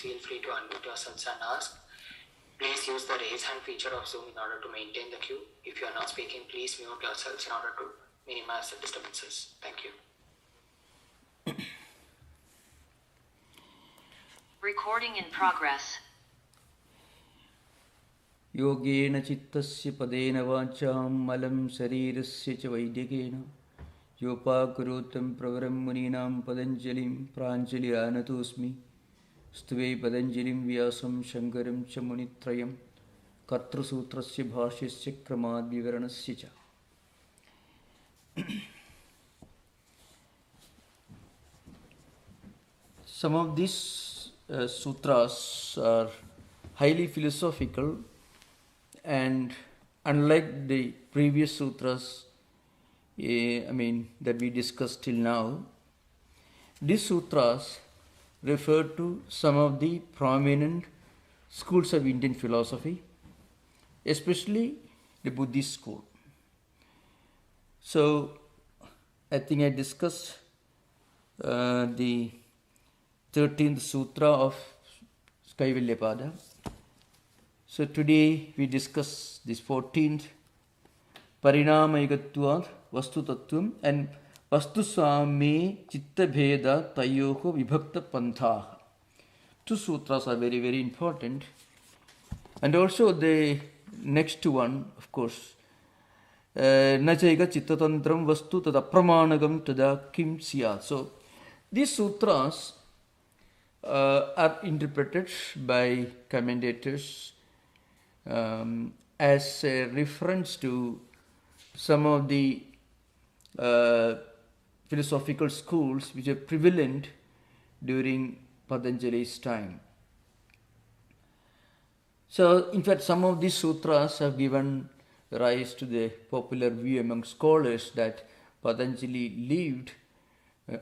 feel free to unmute yourselves and ask. Please use the raise hand feature of Zoom in order to maintain the queue. If you are not speaking, please mute yourselves in order to minimize the disturbances. Thank you. Recording in progress. Yogena chittasya padena vacham malam sharirasya cha vaidikena yopakurutam pravaram muninam padanjalim pranjali anatosmi stuve padanjalim vyasam shankaram cha munitrayam kartru sutrasya bhashyasya kramad vivaranasya cha. Some of these sutras are highly philosophical, and unlike the previous sutras, that we discussed till now, these sutras refer to some of the prominent schools of Indian philosophy, especially the Buddhist school. So, I think I discussed the 13th sutra of Kaivalyapada. So today we discuss this 14th Parinamayikatvat Vastu Tattvam and Vastu Swami Chitta Bheda Tayoho Vibhakta Pantha. Two sutras are very, very important. And also the next one, of course, Nachaiga Chittatantram Vastu Tada Pramanagam Tada Kim Siyat. So these sutras are interpreted by commentators as a reference to some of the philosophical schools which are prevalent during Patanjali's time. So, in fact, some of these sutras have given rise to the popular view among scholars that Patanjali lived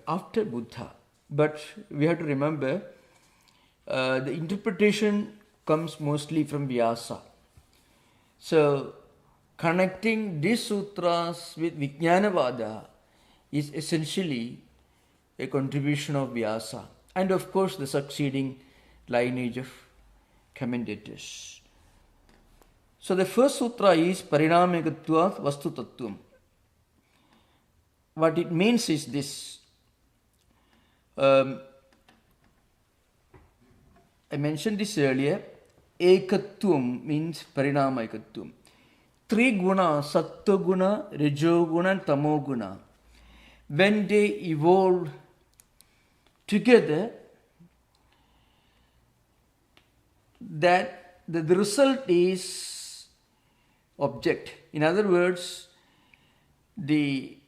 after Buddha. But we have to remember the interpretation comes mostly from Vyasa. So, connecting these sutras with Vijnanavada is essentially a contribution of Vyasa and of course the succeeding lineage of commentators. So, the first sutra is Parinamayikatvat Vastu Tattvam. What it means is this. I mentioned this earlier. Ekatvam means Parinamayikatvam. Three guna, Sattva guna, Rajo guna and Tamo guna, when they evolve together, that the result is object. In other words, the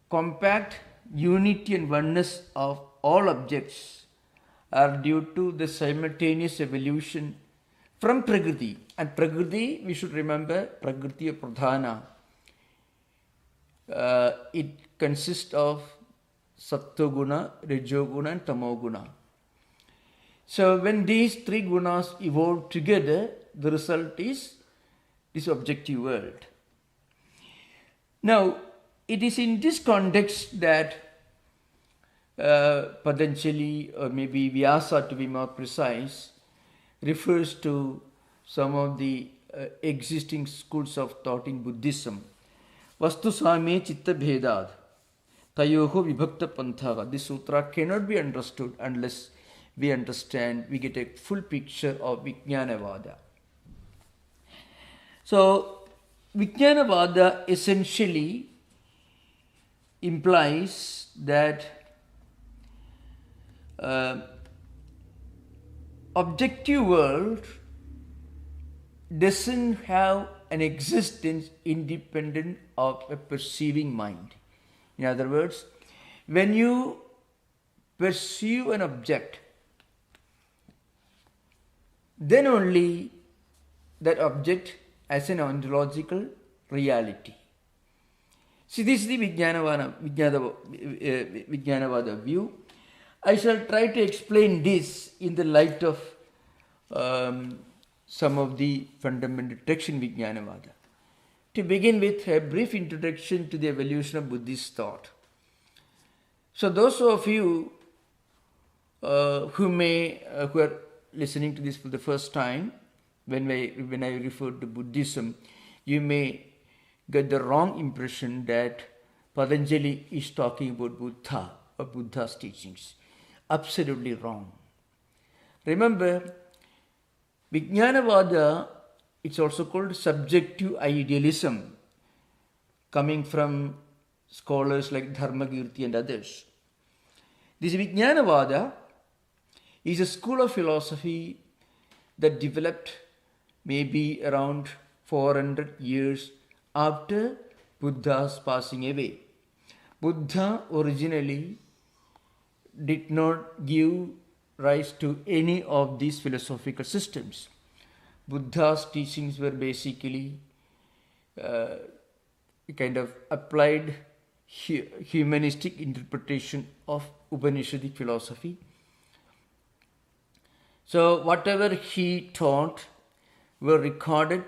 compact unity and oneness of all objects are due to the simultaneous evolution from Prakriti. And Prakriti, we should remember, Prakriti Pradhana. It consists of Sattva guna, Rajo guna and Tamo guna. So when these three gunas evolve together, the result is this objective world. Now, it is in this context that Patanjali, or maybe Vyasa to be more precise, refers to some of the existing schools of thought in Buddhism. Vastu Swami Chitta Bhedad Tayoho Vibhakta Panthaga. This sutra cannot be understood unless we understand, we get a full picture of Vijnanavada. So, Vijnanavada essentially implies that objective world doesn't have an existence independent of a perceiving mind. In other words, when you perceive an object, then only that object as an ontological reality. See, this is the Vijnanavada view. I shall try to explain this in the light of some of the fundamental texts in Vijnanavada. To begin with, a brief introduction to the evolution of Buddhist thought. So those of you who are listening to this for the first time, when I refer to Buddhism, you may get the wrong impression that Patanjali is talking about Buddha or Buddha's teachings. Absolutely wrong. Remember, Vijnanavada, it's also called subjective idealism, coming from scholars like Dharmakirti and others. This Vijnanavada is a school of philosophy that developed maybe around 400 years after Buddha's passing away. Buddha originally did not give rise to any of these philosophical systems. Buddha's teachings were basically kind of applied humanistic interpretation of Upanishadic philosophy. So whatever he taught were recorded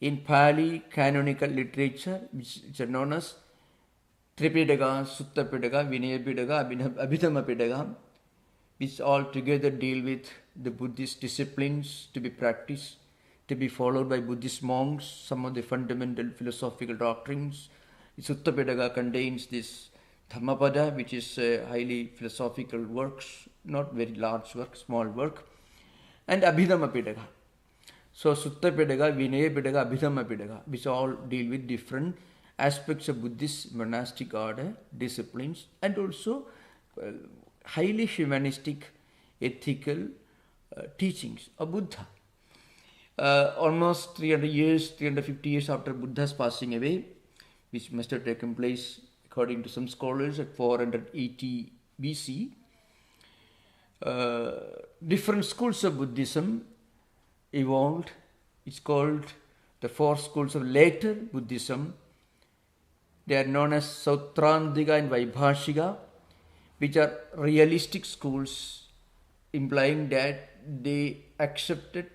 in Pali canonical literature, which are known as Tripitaka, Sutta Pitaka, Vinaya Pitaka, Abhidhamma Pitaka, which all together deal with the Buddhist disciplines to be practiced, to be followed by Buddhist monks, some of the fundamental philosophical doctrines. Sutta Pitaka contains this Dhammapada, which is highly philosophical works, not very large work, small work, and Abhidhamma Pitaka. So Sutta Pitaka, Vinaya Pitaka, Abhidhamma Pitaka, which all deal with different aspects of Buddhist monastic order, disciplines, and also highly humanistic, ethical teachings of Buddha. Almost 350 years after Buddha's passing away, which must have taken place according to some scholars at 480 BC, different schools of Buddhism evolved. It's called the four schools of later Buddhism. They are known as Sautrantika and Vaibhashika, which are realistic schools, implying that they accepted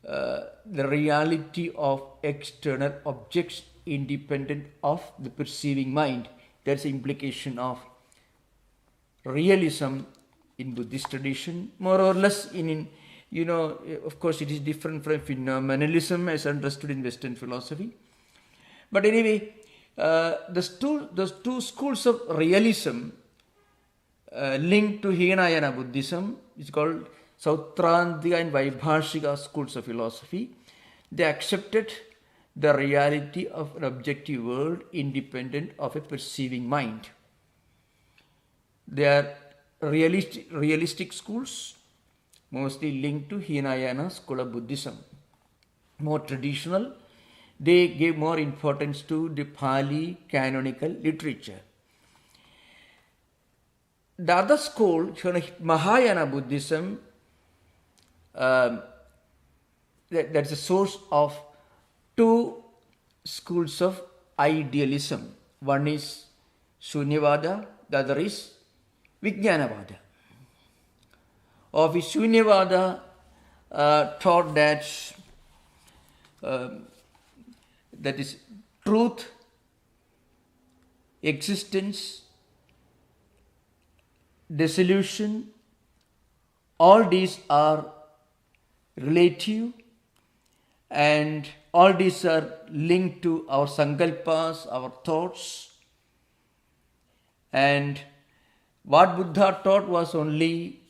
the reality of external objects independent of the perceiving mind. That's the implication of realism in Buddhist tradition, more or less of course it is different from phenomenalism as understood in Western philosophy. But anyway, those two schools of realism linked to Hinayana Buddhism, it's called Sautrantika and Vaibhashika schools of philosophy. They accepted the reality of an objective world independent of a perceiving mind. They are realistic schools, mostly linked to Hinayana school of Buddhism. More traditional, they gave more importance to the Pali canonical literature. The other school, Mahayana Buddhism, that's a source of two schools of idealism. One is Shunyavada, the other is Vijnanavada. Of Shunyavada taught that is truth, existence, dissolution, all these are relative and all these are linked to our sankalpas, our thoughts. And what Buddha taught was only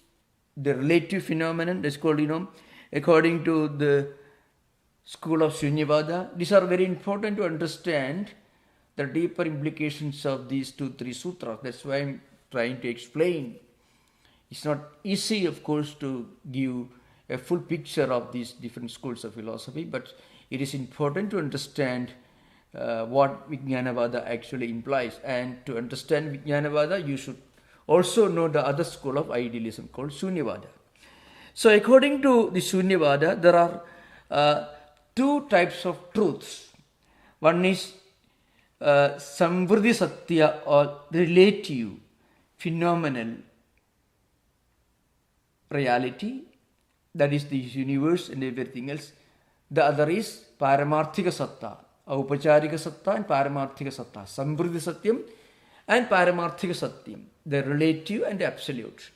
the relative phenomenon, that's called, according to the school of Shunyavada. These are very important to understand the deeper implications of these 2-3 sutras. That's why I'm trying to explain. It's not easy, of course, to give a full picture of these different schools of philosophy, but it is important to understand what Vijnanavada actually implies. And to understand Vijnanavada, you should also know the other school of idealism called Shunyavada. So according to the Shunyavada, there are two types of truths. One is Samvriddhi Satya, or relative, phenomenal reality, that is the universe and everything else. The other is Paramarthika Satta, Aupacharika Satta and Paramarthika Satta, Samvriddhi Satyam and Paramarthika Satyam, the relative and absolute.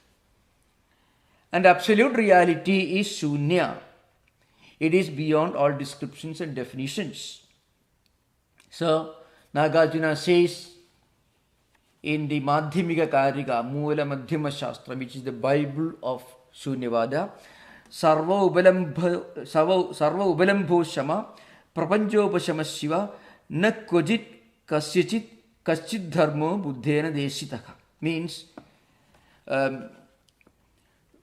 And absolute reality is Shunya. It is beyond all descriptions and definitions. So, Nagarjuna says in the Madhyamika Karika, Mula Madhyama Shastra, which is the Bible of Shunyavada, Sarva Ubalambho Shama, Prapanjopashama Shiva, Na Kojit Kasyachit Kaschid Dharmo Buddhena Deshitaka. Means,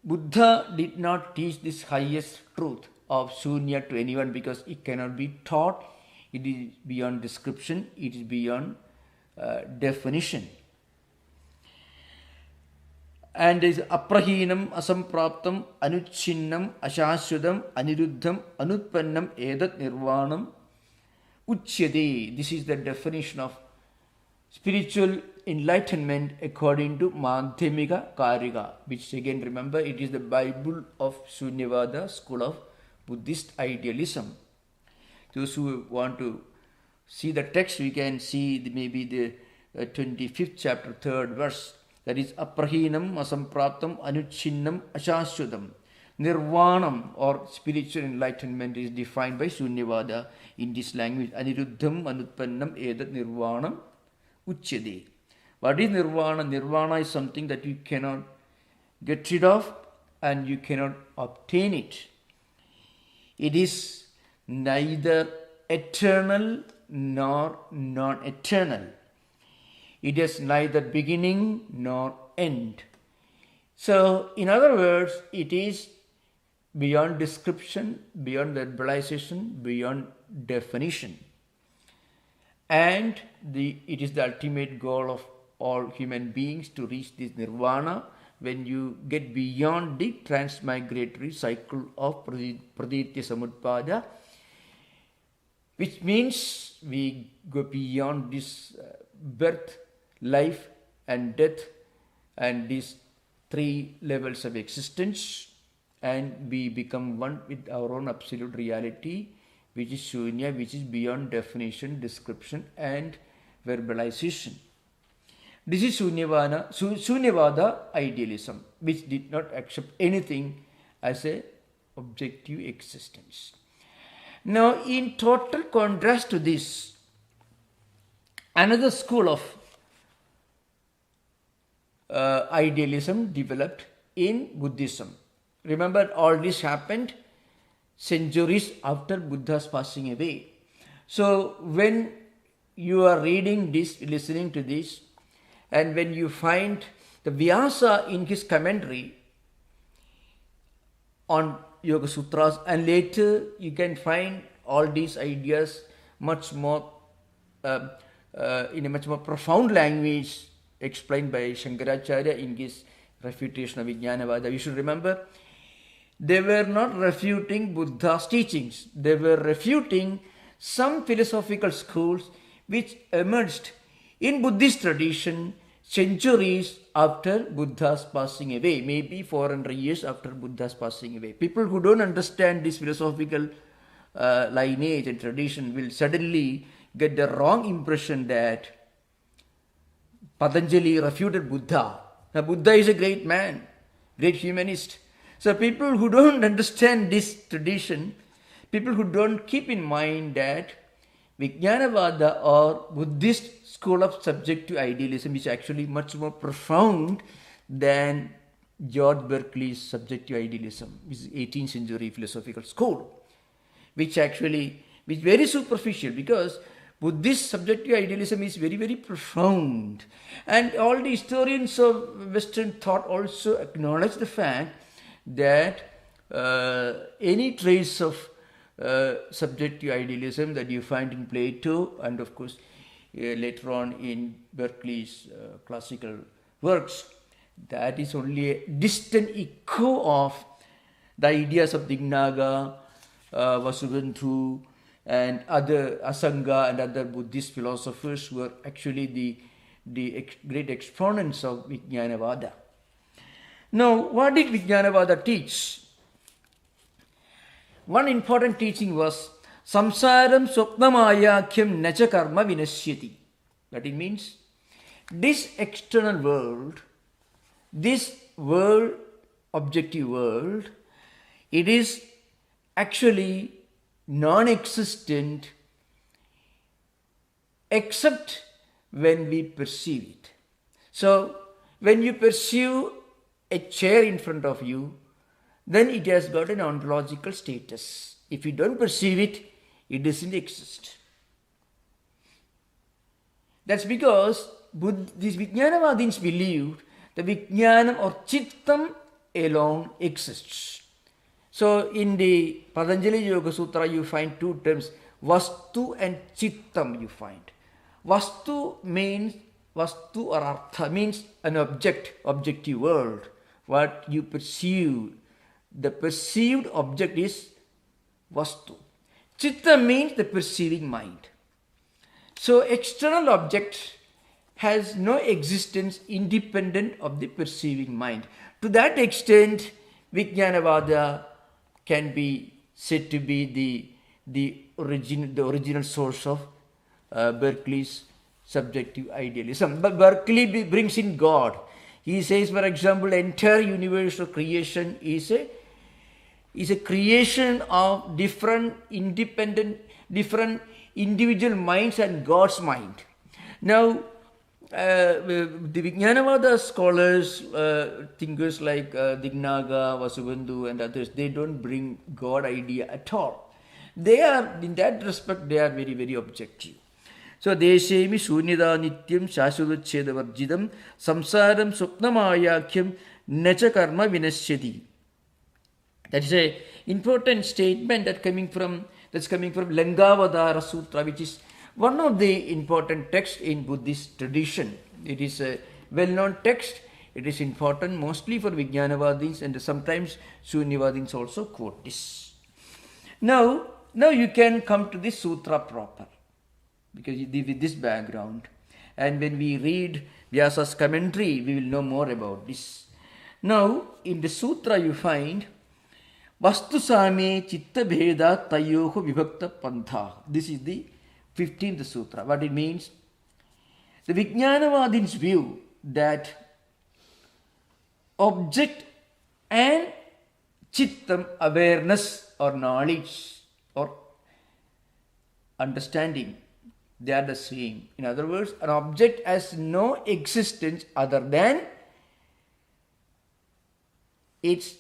Buddha did not teach this highest truth of Shunya to anyone because it cannot be taught. It is beyond description. It is beyond definition. And is aprahinam, asampraptam, anuchinnam, ashashudam, aniruddham, anutpannam, edat nirvanam, uchyade. This is the definition of spiritual enlightenment according to Madhyamika Karika, which again remember it is the Bible of Shunyavada, school of Buddhist idealism. Those who want to see the text, we can see maybe the 25th chapter, 3rd verse. That is aprahinam, asampraptam, anuchinnam, ashashudam. Nirvanam or spiritual enlightenment is defined by Shunyavada in this language. Aniruddham, anutpannam, edat nirvanam, uchyade. What is nirvana? Nirvana is something that you cannot get rid of and you cannot obtain it. It is neither eternal nor non-eternal. It has neither beginning nor end. So, in other words, it is beyond description, beyond verbalization, beyond definition. And it is the ultimate goal of all human beings to reach this nirvana when you get beyond the transmigratory cycle of praditya samutpada, which means we go beyond this birth, life and death and these three levels of existence, and we become one with our own absolute reality, which is Shunya, which is beyond definition, description and verbalization. This is Shunyavada idealism, which did not accept anything as a objective existence. Now, in total contrast to this, another school of idealism developed in Buddhism. Remember, all this happened centuries after Buddha's passing away. So, when you are reading this, listening to this, and when you find the Vyasa in his commentary on Yoga Sutras, and later you can find all these ideas much more in a much more profound language explained by Shankaracharya in his refutation of Vijnanavada. You should remember, they were not refuting Buddha's teachings. They were refuting some philosophical schools which emerged in Buddhist tradition centuries after Buddha's passing away, maybe 400 years after Buddha's passing away. People who don't understand this philosophical lineage and tradition will suddenly get the wrong impression that Patanjali refuted Buddha. Now, Buddha is a great man, great humanist. So people who don't understand this tradition, people who don't keep in mind that Vijnanavada or Buddhist school of subjective idealism is actually much more profound than George Berkeley's subjective idealism, which is 18th century philosophical school, which very superficial, because Buddhist subjective idealism is very, very profound. And all the historians of Western thought also acknowledge the fact that any trace of subjective idealism that you find in Plato and of course later on in Berkeley's classical works, that is only a distant echo of the ideas of Dignaga, Vasubandhu and other Asanga and other Buddhist philosophers who were actually the great exponents of Vijnanavada. Now, what did Vijnanavada teach? One important teaching was samsaram swapnamayakyam nacha karma vinashyati. That it means this external world, this world objective world, it is actually non-existent except when we perceive it. So, when you perceive a chair in front of you, then it has got an ontological status. If you don't perceive it, it doesn't exist. That's because these Vijnanavadins believed the Vijnanam or Chittam alone exists. So in the Patanjali Yoga Sutra you find two terms, Vastu and Chittam you find. Vastu means, Vastu or Artha means an object, objective world. What you perceive, the perceived object is Vastu. Chitta means the perceiving mind. So external object has no existence independent of the perceiving mind. To that extent, Vijnanavada can be said to be the original source of Berkeley's subjective idealism. But Berkeley brings in God. He says, for example, the entire universe of creation is a creation of different independent, different individual minds and God's mind. Now, the Vijnanavada scholars, thinkers like Dignaga, Vasubandhu and others, they don't bring God idea at all. They are, in that respect, they are very, very objective. So, Deshemi Shunyada Nityam Shashvachchedavarjidam Samsaram Supnamayakyam Nacha Karma Vinashyati. That is an important statement that's coming from Langavadara Sutra, which is one of the important texts in Buddhist tradition. It is a well-known text. It is important mostly for Vijnanavadins, and sometimes Shunyavadins also quote this. Now you can come to this sutra proper, because with this background, and when we read Vyasa's commentary, we will know more about this. Now, in the sutra you find Vastu Same Chitta Bheda Tayoho Vibhakta Pantha. This is the 15th sutra. What it means? The Vijnanavadins view that object and Chittam, awareness or knowledge or understanding, they are the same. In other words, an object has no existence other than its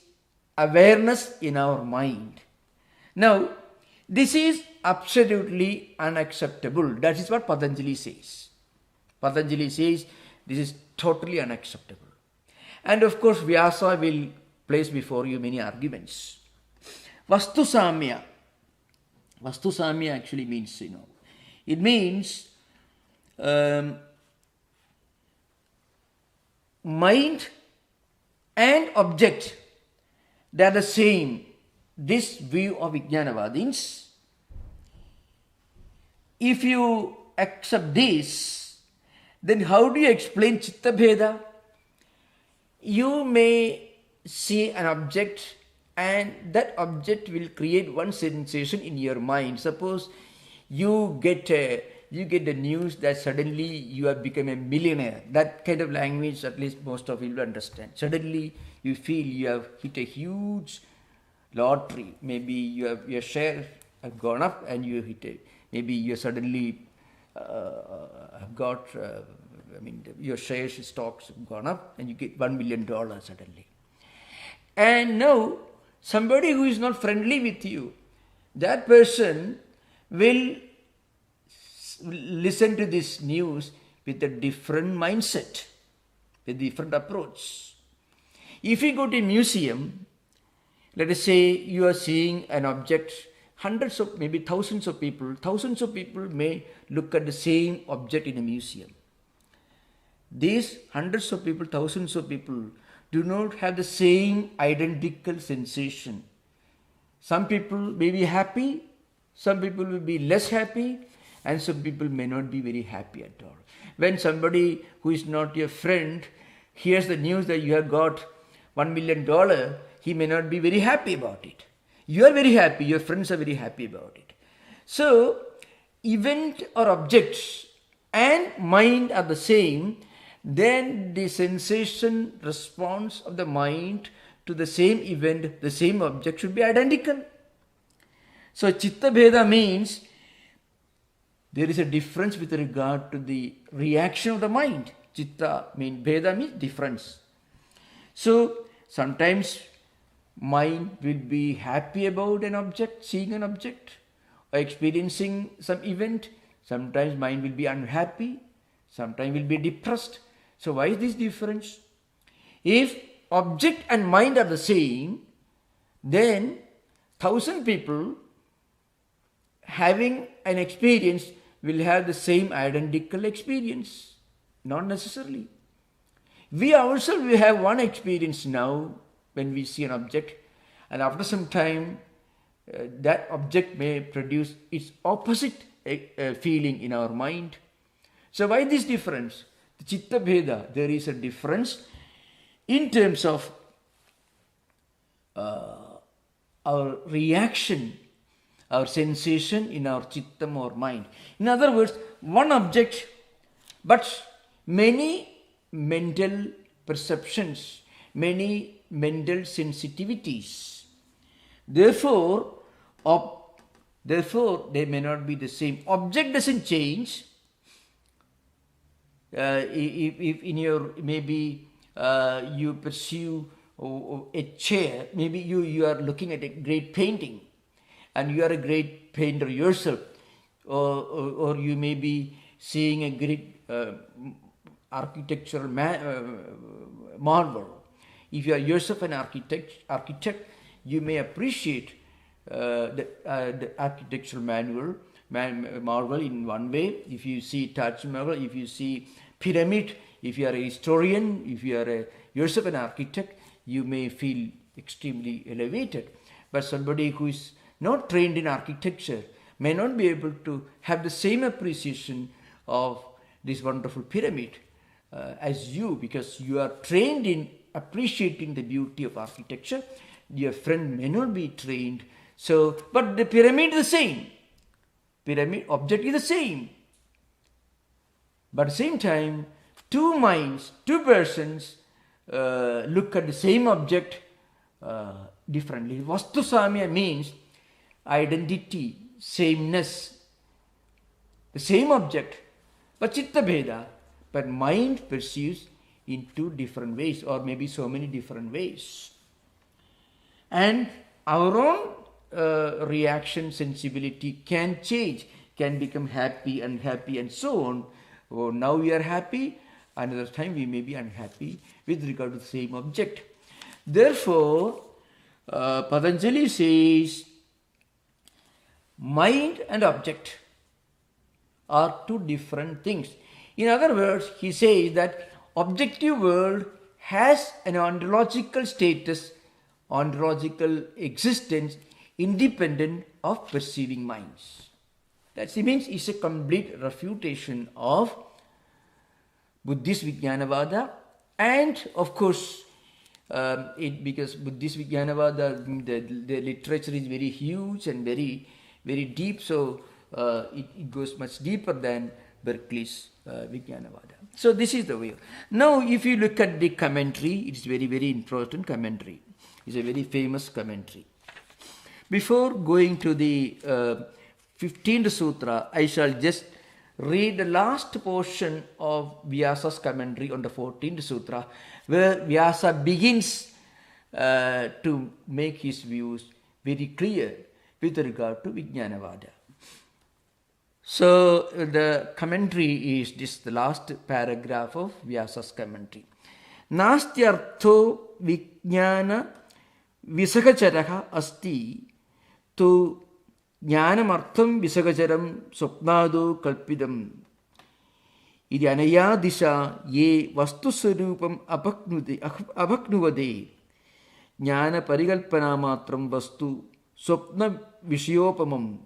awareness in our mind. Now, this is absolutely unacceptable. That is what Patanjali says. Patanjali says this is totally unacceptable. And of course, Vyasa will place before you many arguments. Vastu Samya. Vastu Samya actually means, it means mind and object, they are the same. This view of Vijnanavadins, if you accept this, then how do you explain Chitta Bheda? You may see an object and that object will create one sensation in your mind. Suppose you get the news that suddenly you have become a millionaire. That kind of language, at least most of you will understand. Suddenly you feel you have hit a huge lottery. Maybe your shares have gone up and you hit it. Maybe you suddenly have got, your shares, stocks have gone up and you get $1 million suddenly. And now, somebody who is not friendly with you, that person will listen to this news with a different mindset, with a different approach. If you go to a museum, let us say you are seeing an object, hundreds of, maybe thousands of people may look at the same object in a museum. These hundreds of people, thousands of people do not have the same identical sensation. Some people may be happy, some people will be less happy, and some people may not be very happy at all. When somebody who is not your friend hears the news that you have got $1 million, he may not be very happy about it. You are very happy, your friends are very happy about it. So, event or objects and mind are the same, then the sensation response of the mind to the same event, the same object should be identical. So chitta bheda means there is a difference with regard to the reaction of the mind. Chitta means, bheda means difference. So sometimes mind will be happy about an object, seeing an object, or experiencing some event. Sometimes mind will be unhappy, sometimes will be depressed. So why is this difference? If object and mind are the same, then 1,000 people having an experience will have the same identical experience. Not necessarily. We ourselves will have one experience now when we see an object, and after some time that object may produce its opposite feeling in our mind. So why this difference? The chitta bheda, there is a difference in terms of our reaction, our sensation in our chittam or mind. In other words, one object, but many mental perceptions, many mental sensitivities. Therefore, they may not be the same. Object doesn't change. If in your, maybe you pursue a chair, maybe you are looking at a great painting and you are a great painter yourself, or you may be seeing a great architectural marvel. If you are yourself an architect, you may appreciate the architectural marvel in one way. If you see Taj Mahal, if you see pyramid, if you are a historian, if you are yourself an architect, you may feel extremely elevated. But somebody who is not trained in architecture may not be able to have the same appreciation of this wonderful pyramid as you, because you are trained in appreciating the beauty of architecture. Your friend may not be trained. So, but the pyramid is the same. Pyramid object is the same. But at the same time, two minds, two persons look at the same object differently. Vastu samya means identity, sameness, the same object, but chitta bheda, but mind perceives in two different ways, or maybe so many different ways. And our own reaction, sensibility can change, can become happy, unhappy, and so on. Oh, now we are happy, another time we may be unhappy with regard to the same object. Therefore, Patanjali says, mind and object are two different things. In other words, he says that objective world has an ontological status, ontological existence independent of perceiving minds. That means it's a complete refutation of Buddhist Vijnanavada, and of course because Buddhist Vijnanavada, the literature is very huge and very, very deep, so it goes much deeper than Berkeley's Vijnanavada. So this is the way. Now if you look at the commentary, it's very, very important commentary. It's a very famous commentary. Before going to the 15th Sutra, I shall just read the last portion of Vyasa's commentary on the 14th Sutra, where Vyasa begins to make his views very clear with regard to Vijnanavada. So the commentary is this, the last paragraph of Vyasa's commentary. Nastyartho vijnana visagacharaha asti tu jnanamartham visagacharam swapnado kalpidam idi anaya disha ye vastu swarupam apaknuvade jnana parikalpana matram vastu swapna vishayopamam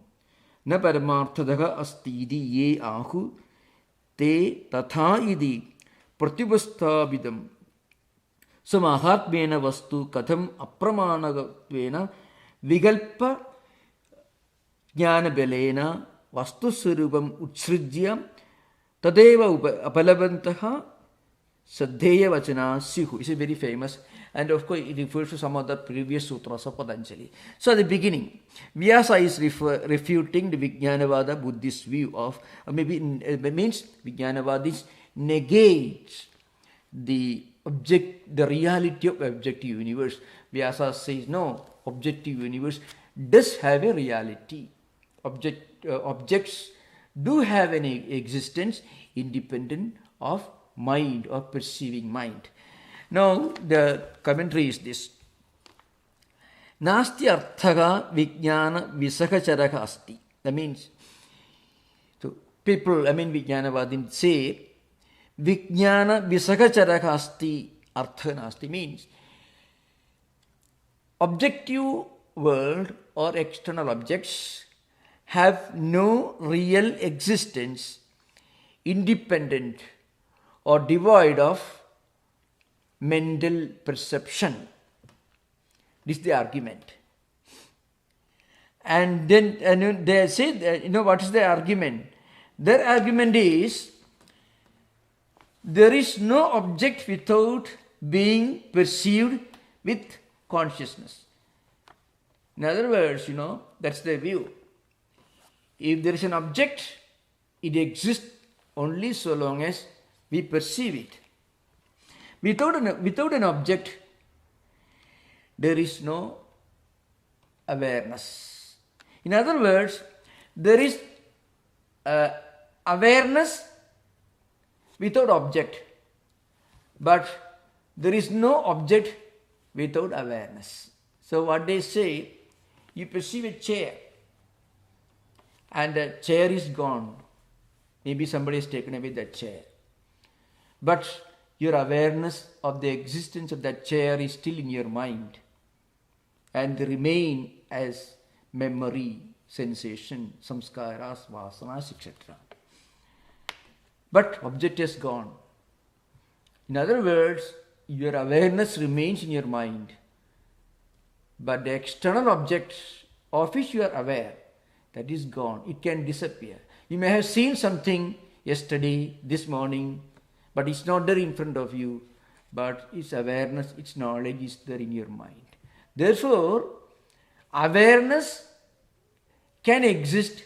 na paramarthadaha asti idi ye ahu te tatha idi pratyubasthabidam samahatmena vastu katham apramanagatvena vigalpa jnanabelena vastu swarupam utsrijya tadeva apalavantaha Sadheya Vachana Sihu. It's very famous. And of course, it refers to some of the previous sutras of Patanjali. So at the beginning, Vyasa is refuting the Vijnanavada Buddhist view of, or maybe it means Vijnanavadis negate the reality of objective universe. Vyasa says no, objective universe does have a reality. Objects do have an existence independent of mind or perceiving mind. Now the commentary is this. Nasti arthaga vijnana visakacharaka asti. That means, so people, Vijnanavadin say, vijnana visakacharaka asti artha nasti means objective world or external objects have no real existence independent or devoid of mental perception. This is the argument. And then they say, what is the argument? Their argument is, there is no object without being perceived with consciousness. In other words, that's their view. If there is an object, it exists only so long as we perceive it. Without an object, there is no awareness. In other words, there is awareness without object, but there is no object without awareness. So what they say, you perceive a chair and the chair is gone. Maybe somebody has taken away that chair. But your awareness of the existence of that chair is still in your mind and they remain as memory, sensation, samskaras, vasanas, etc. But object is gone. In other words, your awareness remains in your mind, but the external object of which you are aware, that is gone. It can disappear. You may have seen something yesterday, this morning, but it's not there in front of you, but its awareness, its knowledge is there in your mind. Therefore, awareness can exist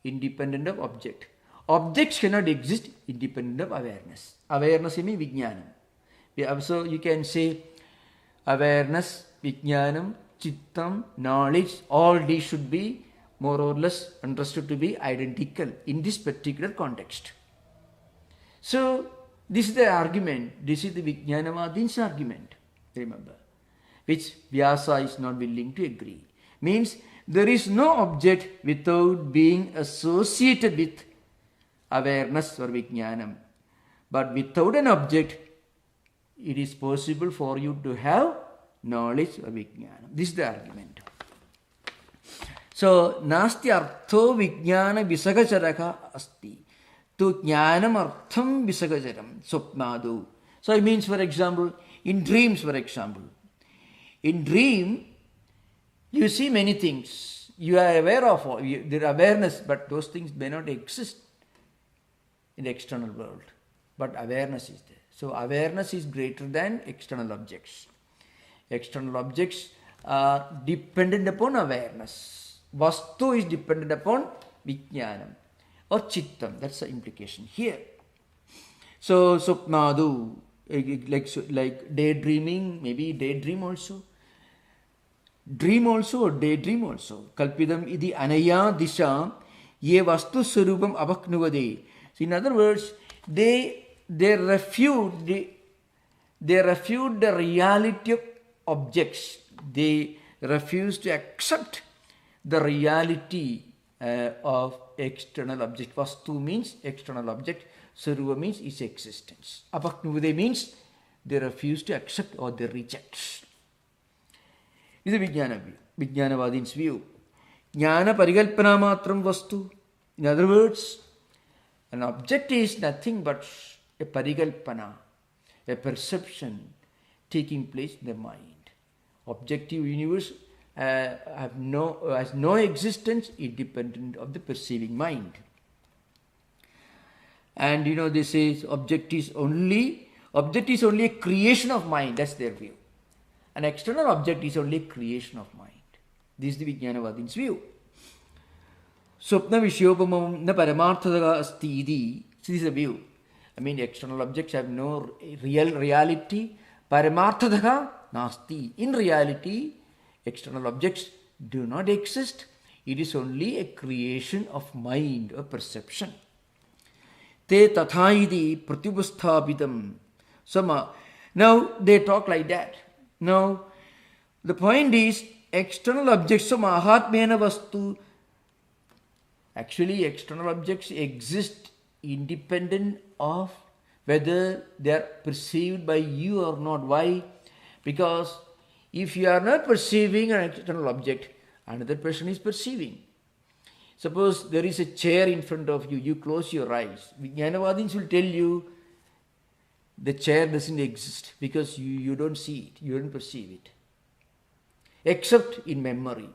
independent of object. Objects cannot exist independent of awareness. Awareness means vijnanam. So you can say awareness, vijnanam, chittam, knowledge, all these should be more or less understood to be identical in this particular context. So this is the argument, this is the Vijnanavadin's argument, remember, which Vyasa is not willing to agree. Means there is no object without being associated with awareness or Vijnanam. But without an object, it is possible for you to have knowledge or Vijnanam. This is the argument. So, nasti artho vijnana visagacharaka asti. To jnanam artham visagacharam swapnadu. So it means, for example, in dreams, for example. In dream, you see many things. You are aware of all. There are awareness, but those things may not exist in the external world. But awareness is there. So awareness is greater than external objects. External objects are dependent upon awareness. Vastu is dependent upon vijnanam or chittam. That's the implication here. So swapnadu, like daydreaming, maybe daydream also. Dream also or daydream also. Kalpidam idi anaya disha ye vastu sarupam avaknuvade. So in other words, they refute the reality of objects. They refuse to accept the reality of external object. Vastu means external object. Saruva means its existence. Avaknuvade means they refuse to accept or they reject. This is Vijnanavadin's view. Jnana parikalpana matram vastu. In other words, an object is nothing but a parikalpana, a perception taking place in the mind. Objective universe has no existence independent of the perceiving mind. And this is object is only Object is only a creation of mind, that's their view. An external object is only a creation of mind. This is the Vijnanavadin's view. Swapna Vishyopamam na paramarthadaga asti iti. This is the view. I mean, external objects have no real reality. Paramarthadaga nasti. In reality, external objects do not exist. It is only a creation of mind or perception. Te tathaidi pratyupasthapitam. Sama. Now they talk like that. Now the point is external objects. So mahatmena vastu. Actually, external objects exist independent of whether they are perceived by you or not. Why? Because if you are not perceiving an external object, another person is perceiving. Suppose there is a chair in front of you, you close your eyes. Vijnanavadins will tell you the chair doesn't exist because you don't see it, you don't perceive it, except in memory.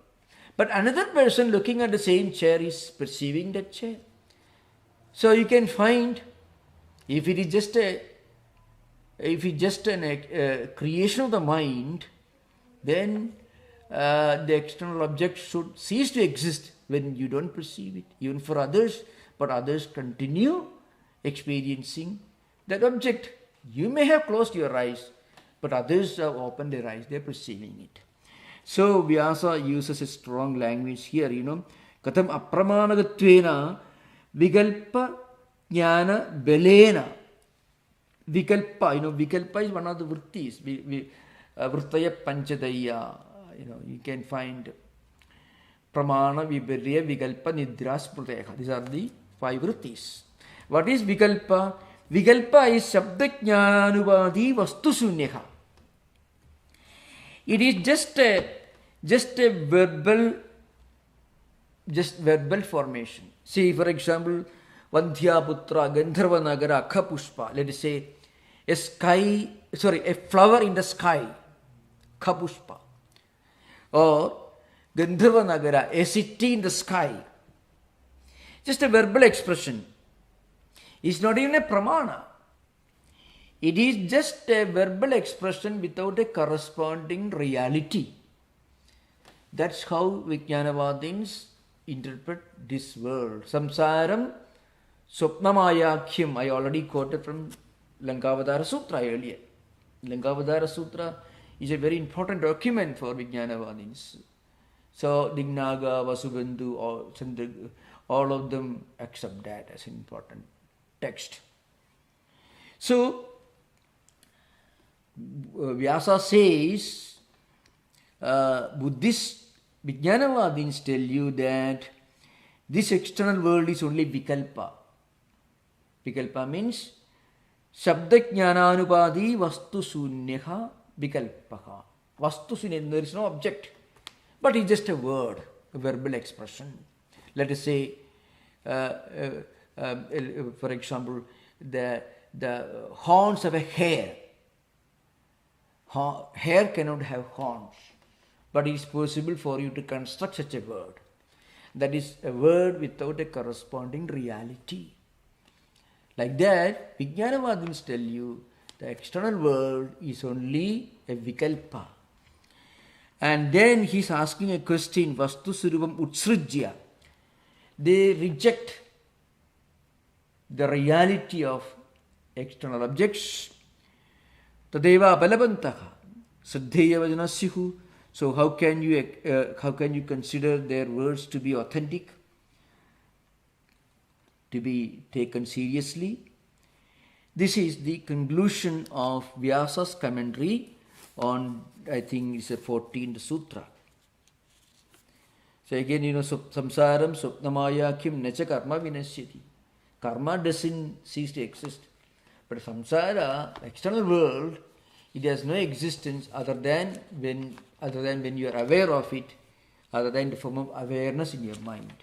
But another person looking at the same chair is perceiving that chair. So you can find, if it is just a creation of the mind, then the external object should cease to exist when you don't perceive it, even for others, but others continue experiencing that object. You may have closed your eyes, but others have opened their eyes, they are perceiving it. So Vyasa uses a strong language here, Katham apramanagattvena vikalpa jnana belena. Vikalpa, vikalpa is one of the vrittis. Vrittaya panchadaya. You can find pramana, viparya, vikalpa, nidra, smrutaya. These are the 5 vrittis. What is vikalpa? Vikalpa is shabda jnananubadi vastu sunyaha. It is just a verbal formation. See, for example, Vandhyaputra, Gandharvanagara, Khapushpa. Let us say a flower in the sky, Khapushpa. Or Gandharvanagara, a city in the sky. Just a verbal expression. It's not even a pramana. It is just a verbal expression without a corresponding reality. That's how Vijnanavadins interpret this word. Samsaram Swapnamayakyam. I already quoted from Lankavadara Sutra earlier. Lankavadara Sutra is a very important document for Vijnanavadins. So Dignaga, Vasubandhu, all of them accept that as an important text. So Vyasa says, Buddhists, Vijnanavadins tell you that this external world is only vikalpa. Vikalpa means Shabda jnananupadi vastu sunyaha vikalpaha. Vastu sunya, there is no object, but it's just a word, a verbal expression. Let us say, for example, the horns of a hare. Hare cannot have horns, but it is possible for you to construct such a word. That is a word without a corresponding reality. Like that, Vijnanavadins tell you the external world is only a vikalpa. And then he is asking a question, Vastu Surupam Utsrujya. They reject the reality of external objects. Tadeva balabantaha saddheya vajanasyahu. So how can you consider their words to be authentic, to be taken seriously? This is the conclusion of Vyasa's commentary on, I think it's a 14th sutra. So again, samsaram swapnamaya kim nacha karma vinasyati. Karma doesn't cease to exist. But samsara, external world, it has no existence other than when you are aware of it, other than the form of awareness in your mind.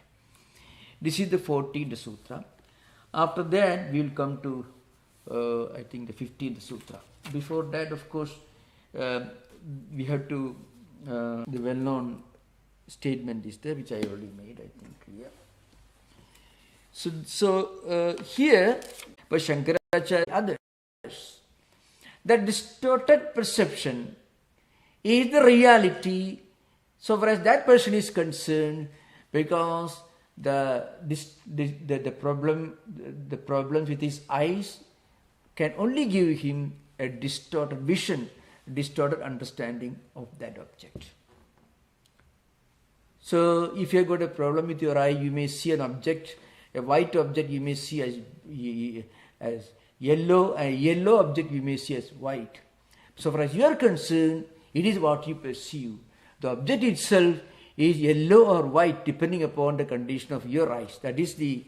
This is the 14th sutra. After that, we will come to, I think, the 15th sutra. Before that, of course, we have to, the well-known statement is there, which I already made, I think, yeah. So here, by Shankaracharya and others, That distorted perception is the reality so far as that person is concerned, because the problems with his eyes can only give him a distorted vision, distorted understanding of that object. So if you have got a problem with your eye, you may see an object, a white object you may see as yellow, and a yellow object you may see as white. So far as you are concerned, it is what you perceive. The object itself is yellow or white depending upon the condition of your eyes. That is the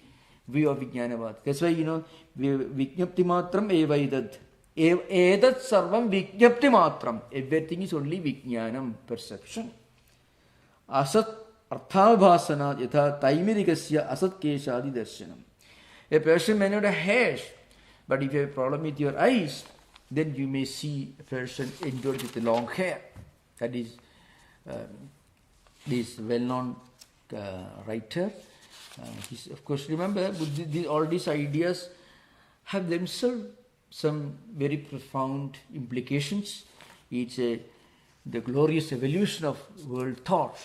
view of Vijnanavad. That's why, Vijnapti matram eva idad. Edat sarvam Vijnapti matram. Everything is only Vijnanam, perception. Asat arthabhasana yatha taimirikasya asat keshadi darshanam. A person may not have hairs, but if you have a problem with your eyes, then you may see a person endowed with long hair. That is this well-known writer. Of course, remember, all these ideas have themselves some very profound implications. It's the glorious evolution of world thought.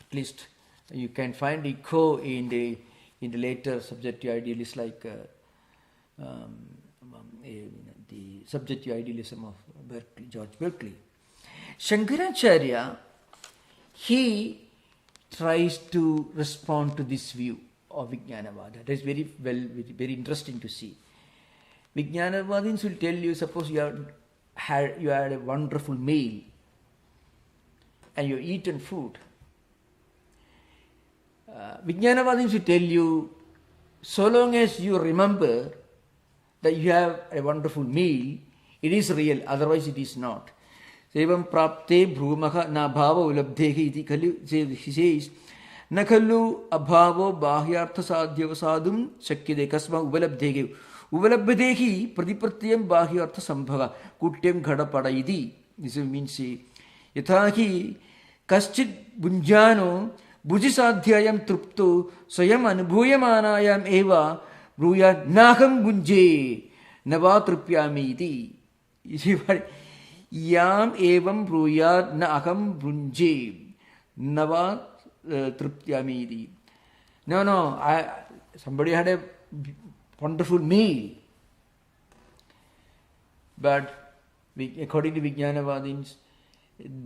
At least you can find echo in the later subjective idealists like the subjective idealism of George Berkeley. Shankaracharya, he tries to respond to this view of Vijnanavada. That is very interesting to see. Vijnanavadins will tell you, suppose you had a wonderful meal and you eaten food. Vijnanavadins will tell you, so long as you remember that you have a wonderful meal, it is real, otherwise it is not. Sevam prapte bhrumaka na bhava ulabdhehi iti khalu, he says, na khalu abhavo bahyartha sadhyavasadum shakyade kasma ubalabdhehi. Ubalabdhehi pratipratyam bahyartha sambhava kutyam ghadapada iti. This means, yathahi kaschit bunjano bujisadhyayam trupto swayam anubhuyamanayam eva bruyat naham bunje nava trupyami iti. You see what? Yam evam bruyat na aham brunje nava truptyami iti. No, somebody had a wonderful meal, but according to Vijnanavadins,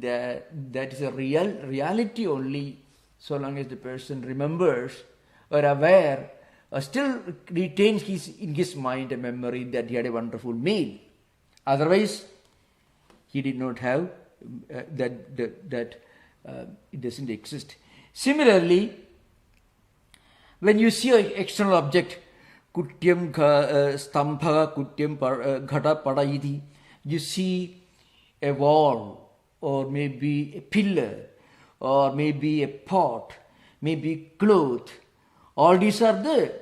that is a reality only so long as the person remembers or aware or still retains in his mind a memory that he had a wonderful meal. Otherwise, he did not have it doesn't exist. Similarly, when you see an external object, kutyam stambha kutyam ghata padayiti, you see a wall or maybe a pillar or maybe a pot, maybe cloth. All these are there.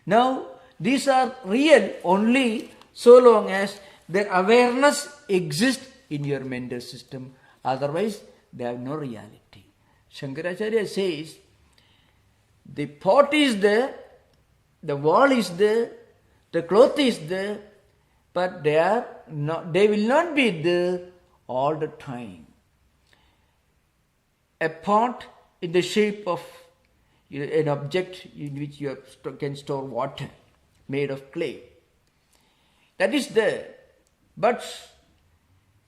Now, these are real only so long as their awareness exists in your mental system. Otherwise, they have no reality. Shankaracharya says, the pot is there, the wall is there, the cloth is there, but they will not be there all the time. A pot in the shape of an object in which you can store water, made of clay, that is there. But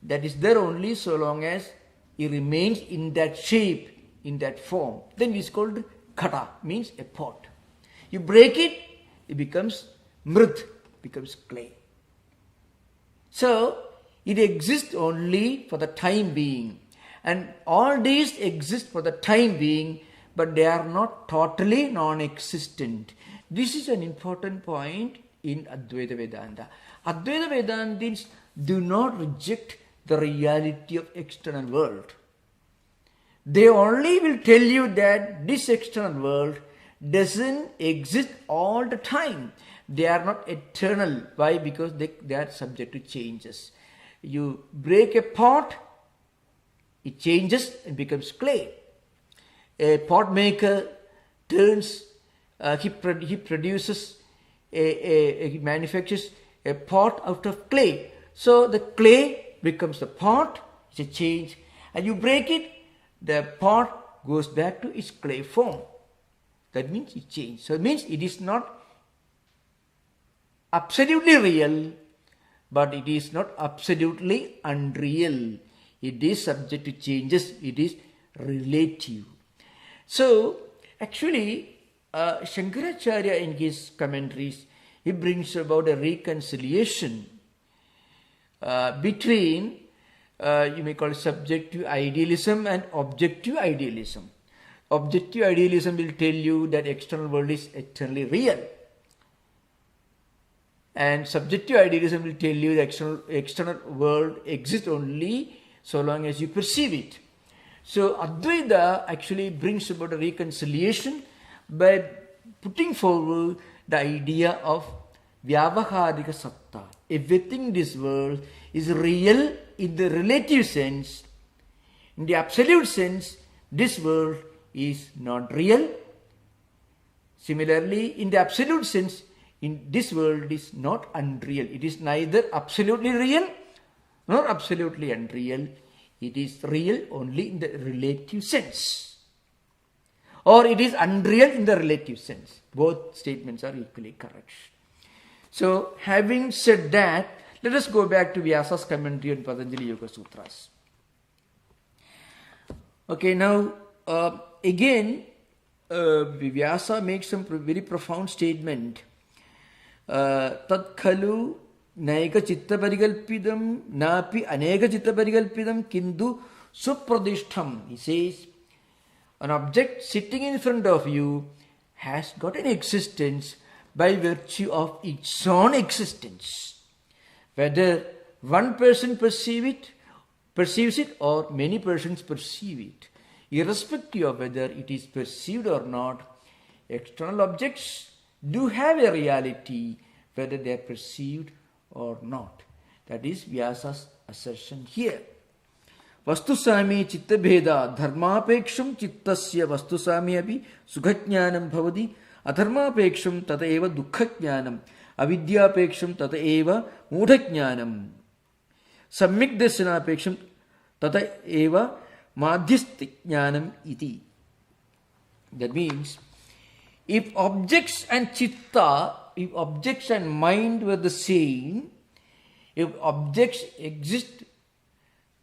that is there only so long as it remains in that shape, in that form. Then it is called ghata, means a pot. You break it, it becomes mrit, becomes clay. So, it exists only for the time being. And all these exist for the time being, but they are not totally non-existent. This is an important point in Advaita Vedanta. Advaita Vedantists do not reject the reality of external world. They only will tell you that this external world doesn't exist all the time. They are not eternal. Why? Because they are subject to changes. You break a pot, it changes and becomes clay. A pot maker he manufactures a pot out of clay. So the clay becomes the pot, it's a change, and you break it, the pot goes back to its clay form. That means it changed. So it means it is not absolutely real, but it is not absolutely unreal. It is subject to changes. It is relative. So actually, Shankaracharya in his commentaries, he brings about a reconciliation between, you may call it subjective idealism and objective idealism. Objective idealism will tell you that external world is eternally real. And subjective idealism will tell you the external world exists only so long as you perceive it. So Advaita actually brings about a reconciliation by putting forward the idea of Vyavaharika Satta. Everything in this world is real in the relative sense. In the absolute sense, this world is not real. Similarly, in the absolute sense, in this world is not unreal. It is neither absolutely real nor absolutely unreal. It is real only in the relative sense. Or it is unreal in the relative sense. Both statements are equally correct. So, having said that, let us go back to Vyasa's commentary on Patanjali Yoga Sutras. Okay, now again, Vyasa makes some very profound statement. Tat khalu naika chitta parikalpidam napi aneka chitta parikalpidam kindu supradishtham. He says, an object sitting in front of you has got an existence by virtue of its own existence. Whether one person perceives it or many persons perceive it, irrespective of whether it is perceived or not, external objects do have a reality whether they are perceived or not. That is Vyasa's assertion here. Vastusami chitta bheda dharmapeksham chittasya vastusami api sukhaඥanam bhavati adharmapeksham tata eva dukkhaඥanam avidyapeksham tata eva mudhaඥanam sammikdasanapeksham tata eva madhyasthijnanam iti. That means, if objects and chitta, if objects and mind were the same, if objects exist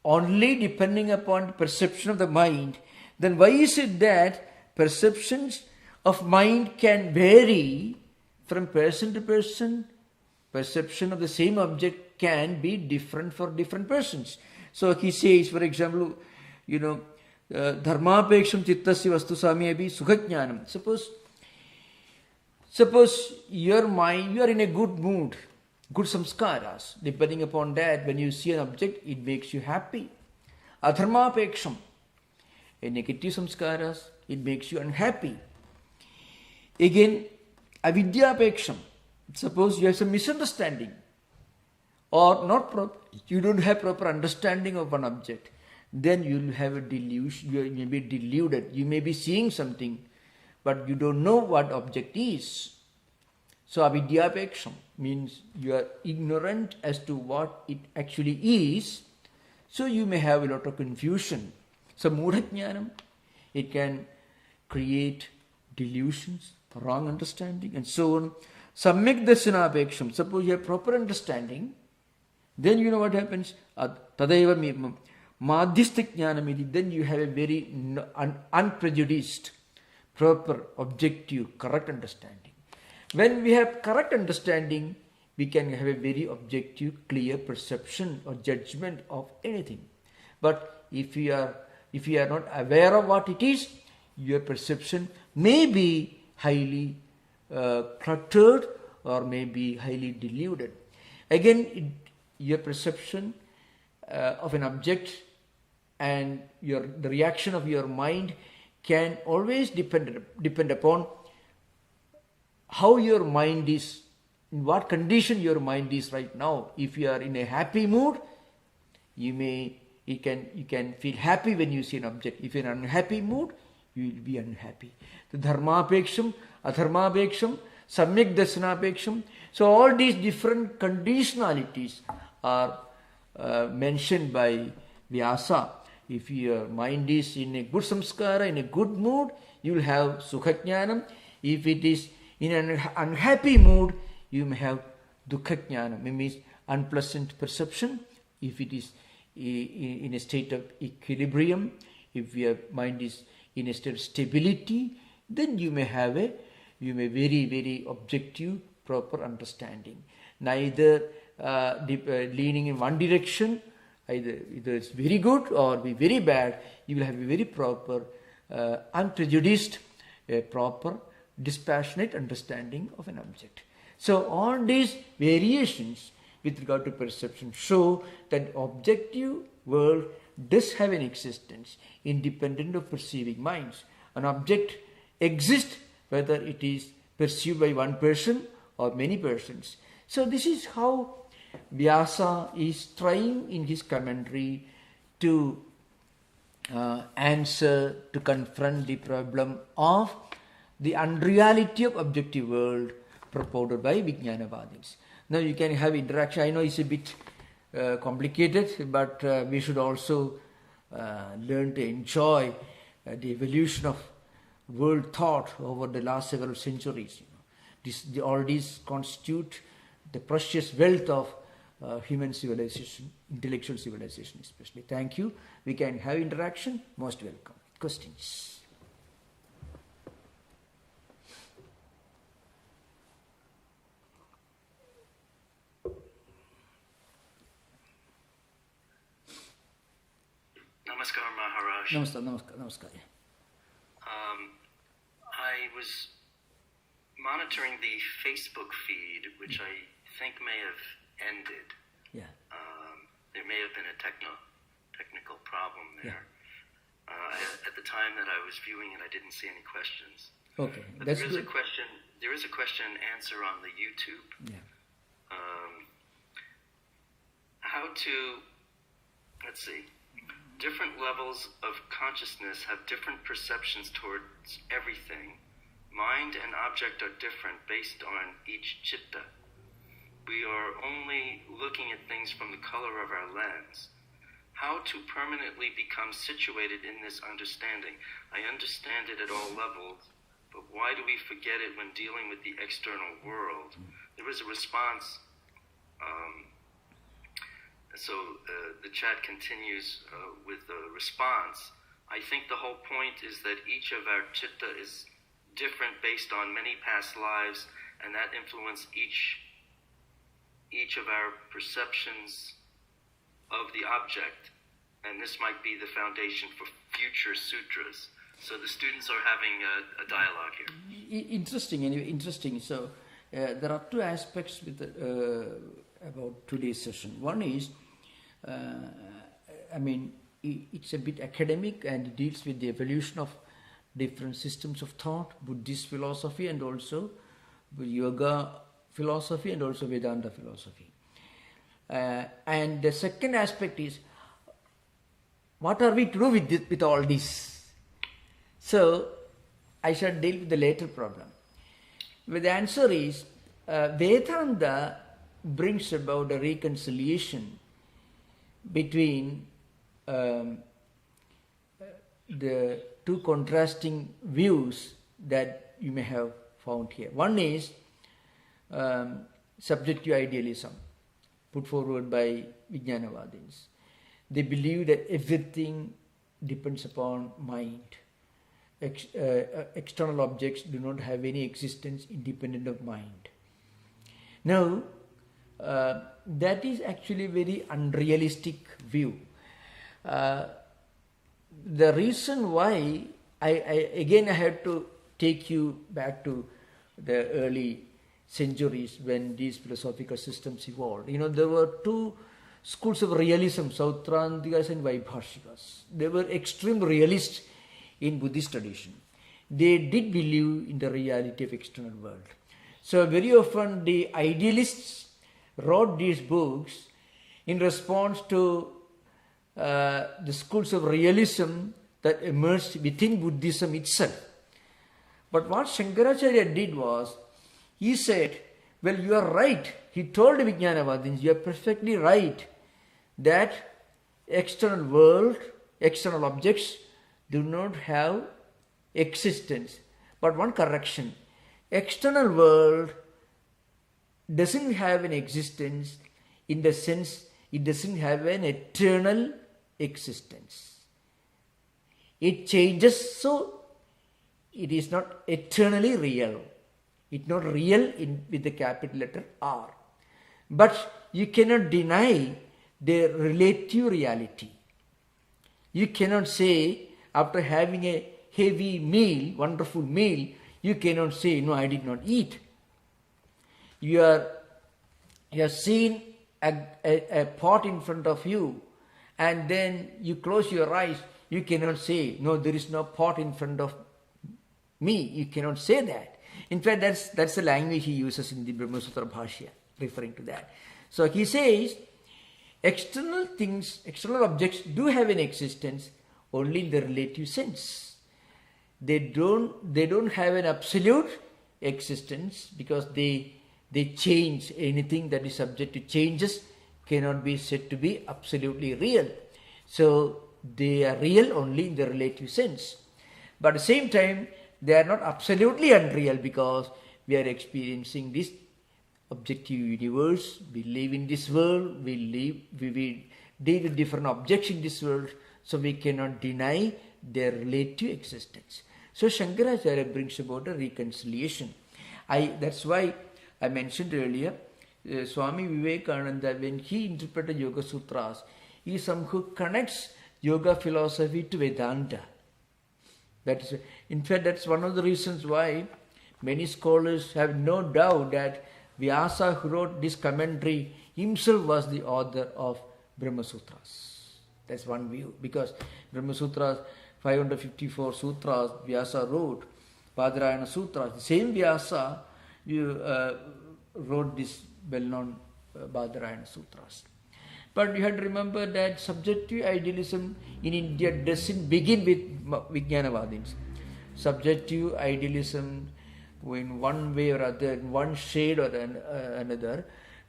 only depending upon perception of the mind, then why is it that perceptions of mind can vary from person to person? Perception of the same object can be different for different persons. So he says, for example, dharmapeksham chittasya vastusami api sukhaඥanam. Suppose your mind, you are in a good mood, good samskaras. Depending upon that, when you see an object, it makes you happy. Adharmapeksham, a negative samskaras, it makes you unhappy. Again, avidyapeksham, suppose you have some misunderstanding or you don't have proper understanding of one object, then you will have a delusion, you may be deluded, you may be seeing something, but you don't know what object is. So avidyapeksham means you are ignorant as to what it actually is, so you may have a lot of confusion. So mudhaඥanam, it can create delusions, wrong understanding, and so on. Sammikdasanapeksham, suppose you have proper understanding, then you know what happens. Tadaiva madhyasthijnanam, then you have a very unprejudiced, proper, objective, correct understanding. When we have correct understanding, we can have a very objective, clear perception or judgment of anything. But if you are not aware of what it is, your perception may be highly cluttered or may be highly deluded. Again, your perception of an object and the reaction of your mind can always depend upon how your mind is, in what condition your mind is right now. If you are in a happy mood, you can feel happy when you see an object. If you are in an unhappy mood, you will be unhappy. The dharmapeksham, adharmapeksham, samyak dasanapeksham. So all these different conditionalities are mentioned by Vyasa. If your mind is in a good samskara, in a good mood, you will have Sukhajnanam. If it is in an unhappy mood, you may have Dukhajnanam, means unpleasant perception. If it is in a state of equilibrium, if your mind is in a state of stability, then you may have very, very objective, proper understanding. Neither leaning in one direction, either it's very good or be very bad. You will have a very proper, unprejudiced, proper, dispassionate understanding of an object. So all these variations with regard to perception show that objective world does have an existence independent of perceiving minds. An object exists whether it is perceived by one person or many persons. So this is how Vyasa is trying in his commentary to answer, to confront the problem of the unreality of objective world propounded by Vijnanavadins. Now you can have interaction. I know it's a bit complicated, but we should also learn to enjoy the evolution of world thought over the last several centuries. All these constitute the precious wealth of human civilization, intellectual civilization especially. Thank you. We can have interaction. Most welcome. Questions? Namaskar, Maharaj. Namaskar. I was monitoring the Facebook feed, which I think may have ended. Yeah. There may have been a technical problem there. Yeah. At the time that I was viewing it, I didn't see any questions. Okay. But That's there is good. There is a question and answer on the YouTube. Yeah. How to, let's see, different levels of consciousness have different perceptions towards everything. Mind and object are different based on each chitta. We are only looking at things from the color of our lens. How to permanently become situated in this understanding? I understand it at all levels, but why do we forget it when dealing with the external world? There was a response. So the chat continues with the response. I think the whole point is that each of our chitta is different based on many past lives, and that influence each of our perceptions of the object, and this might be the foundation for future sutras. So the students are having a dialogue here. Interesting. So there are two aspects with about today's session. One is, it's a bit academic and it deals with the evolution of different systems of thought, Buddhist philosophy and also yoga philosophy and also Vedanta philosophy. And the second aspect is, what are we to do with all this? So I shall deal with the later problem. But the answer is, Vedanta brings about a reconciliation between the two contrasting views that you may have found here. One is subjective idealism put forward by Vijnanavadins. They believe that everything depends upon mind. External objects do not have any existence independent of mind. Now, that is actually a very unrealistic view. The reason why I had to take you back to the early centuries when these philosophical systems evolved. There were two schools of realism, Sautrantikas and Vaibhashikas. They were extreme realists in Buddhist tradition. They did believe in the reality of external world. So very often the idealists wrote these books in response to the schools of realism that emerged within Buddhism itself. But what Shankaracharya did was, he said, well, you are right. He told Vijnanavadins, you are perfectly right. that external world, external objects do not have existence. But one correction, external world doesn't have an existence in the sense it doesn't have an eternal existence. It changes, so it is not eternally real. It's not real with the capital letter R. But you cannot deny the relative reality. You cannot say, after having a heavy meal, wonderful meal, you cannot say, no, I did not eat. You have seen a pot in front of you, and then you close your eyes. You cannot say, no, there is no pot in front of me. You cannot say that. In fact, that's the language he uses in the Brahma Sutra Bhashya, referring to that. So he says, external things, external objects do have an existence only in the relative sense. They don't have an absolute existence because they change. Anything that is subject to changes cannot be said to be absolutely real. So they are real only in the relative sense. But at the same time, they are not absolutely unreal because we are experiencing this objective universe. We live in this world. We deal with different objects in this world. So we cannot deny their relative existence. So Shankaracharya brings about a reconciliation. That's why I mentioned earlier, Swami Vivekananda, when he interpreted Yoga Sutras, he somehow connects yoga philosophy to Vedanta. In fact, that's one of the reasons why many scholars have no doubt that Vyasa, who wrote this commentary, himself was the author of Brahma Sutras. That's one view, because Brahma Sutras, 554 sutras, Vyasa wrote, Badarayana Sutras. The same Vyasa wrote this well-known Badarayana Sutras. But you have to remember that subjective idealism in India doesn't begin with Vijnanavadins. Subjective idealism, in one way or other, in one shade or another,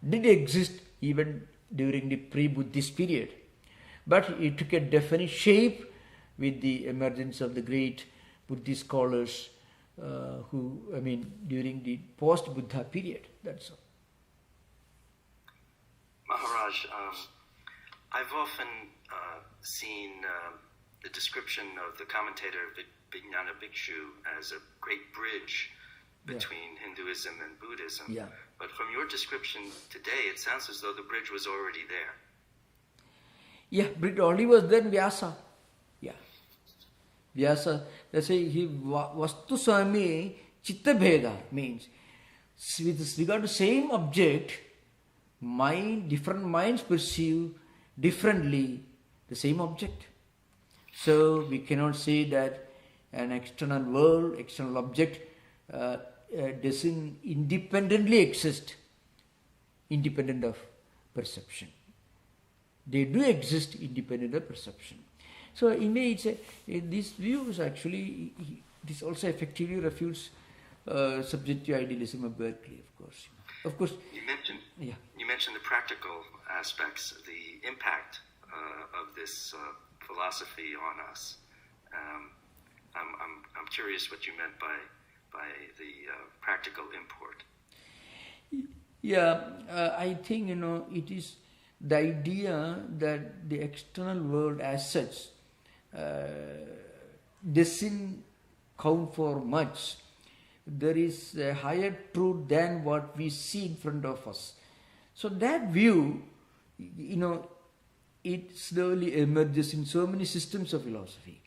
did exist even during the pre-Buddhist period. But it took a definite shape with the emergence of the great Buddhist scholars during the post-Buddha period. That's all. Maharaj, I've often seen the description of the commentator Vijnana Bhikshu as a great bridge between Hinduism and Buddhism. Yeah. But from your description today, it sounds as though the bridge was already there. Yeah, bridge only was there in Vyasa. Yeah. Vyasa, let's say, Vastu Swami Chitta Bheda means with regard to same object, different minds perceive differently the same object. So we cannot say that an external world, external object doesn't independently exist, independent of perception. They do exist independent of perception. So in a way, these views actually, this also effectively refutes subjective idealism of Berkeley, of course. Of course. You mentioned the practical aspects, the impact of this philosophy on us. I'm curious what you meant by the practical import. Yeah, I think it is the idea that the external world as such doesn't count for much. There is a higher truth than what we see in front of us. So that view, it slowly emerges in so many systems of philosophy.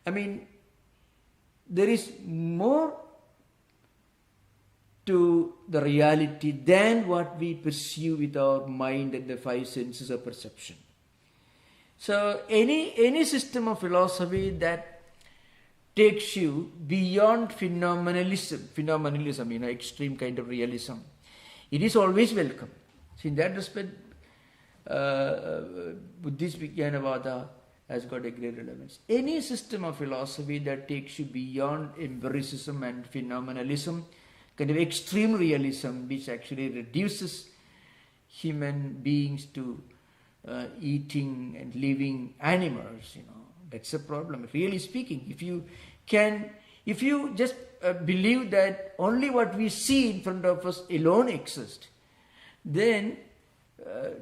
I mean, there is more to the reality than what we perceive with our mind and the five senses of perception. So any system of philosophy that takes you beyond phenomenalism, extreme kind of realism, it is always welcome. So in that respect, Buddhist Vijnanavada has got a great relevance. Any system of philosophy that takes you beyond empiricism and phenomenalism, kind of extreme realism, which actually reduces human beings to eating and living animals, that's a problem. Really speaking, if you just believe that only what we see in front of us alone exists, then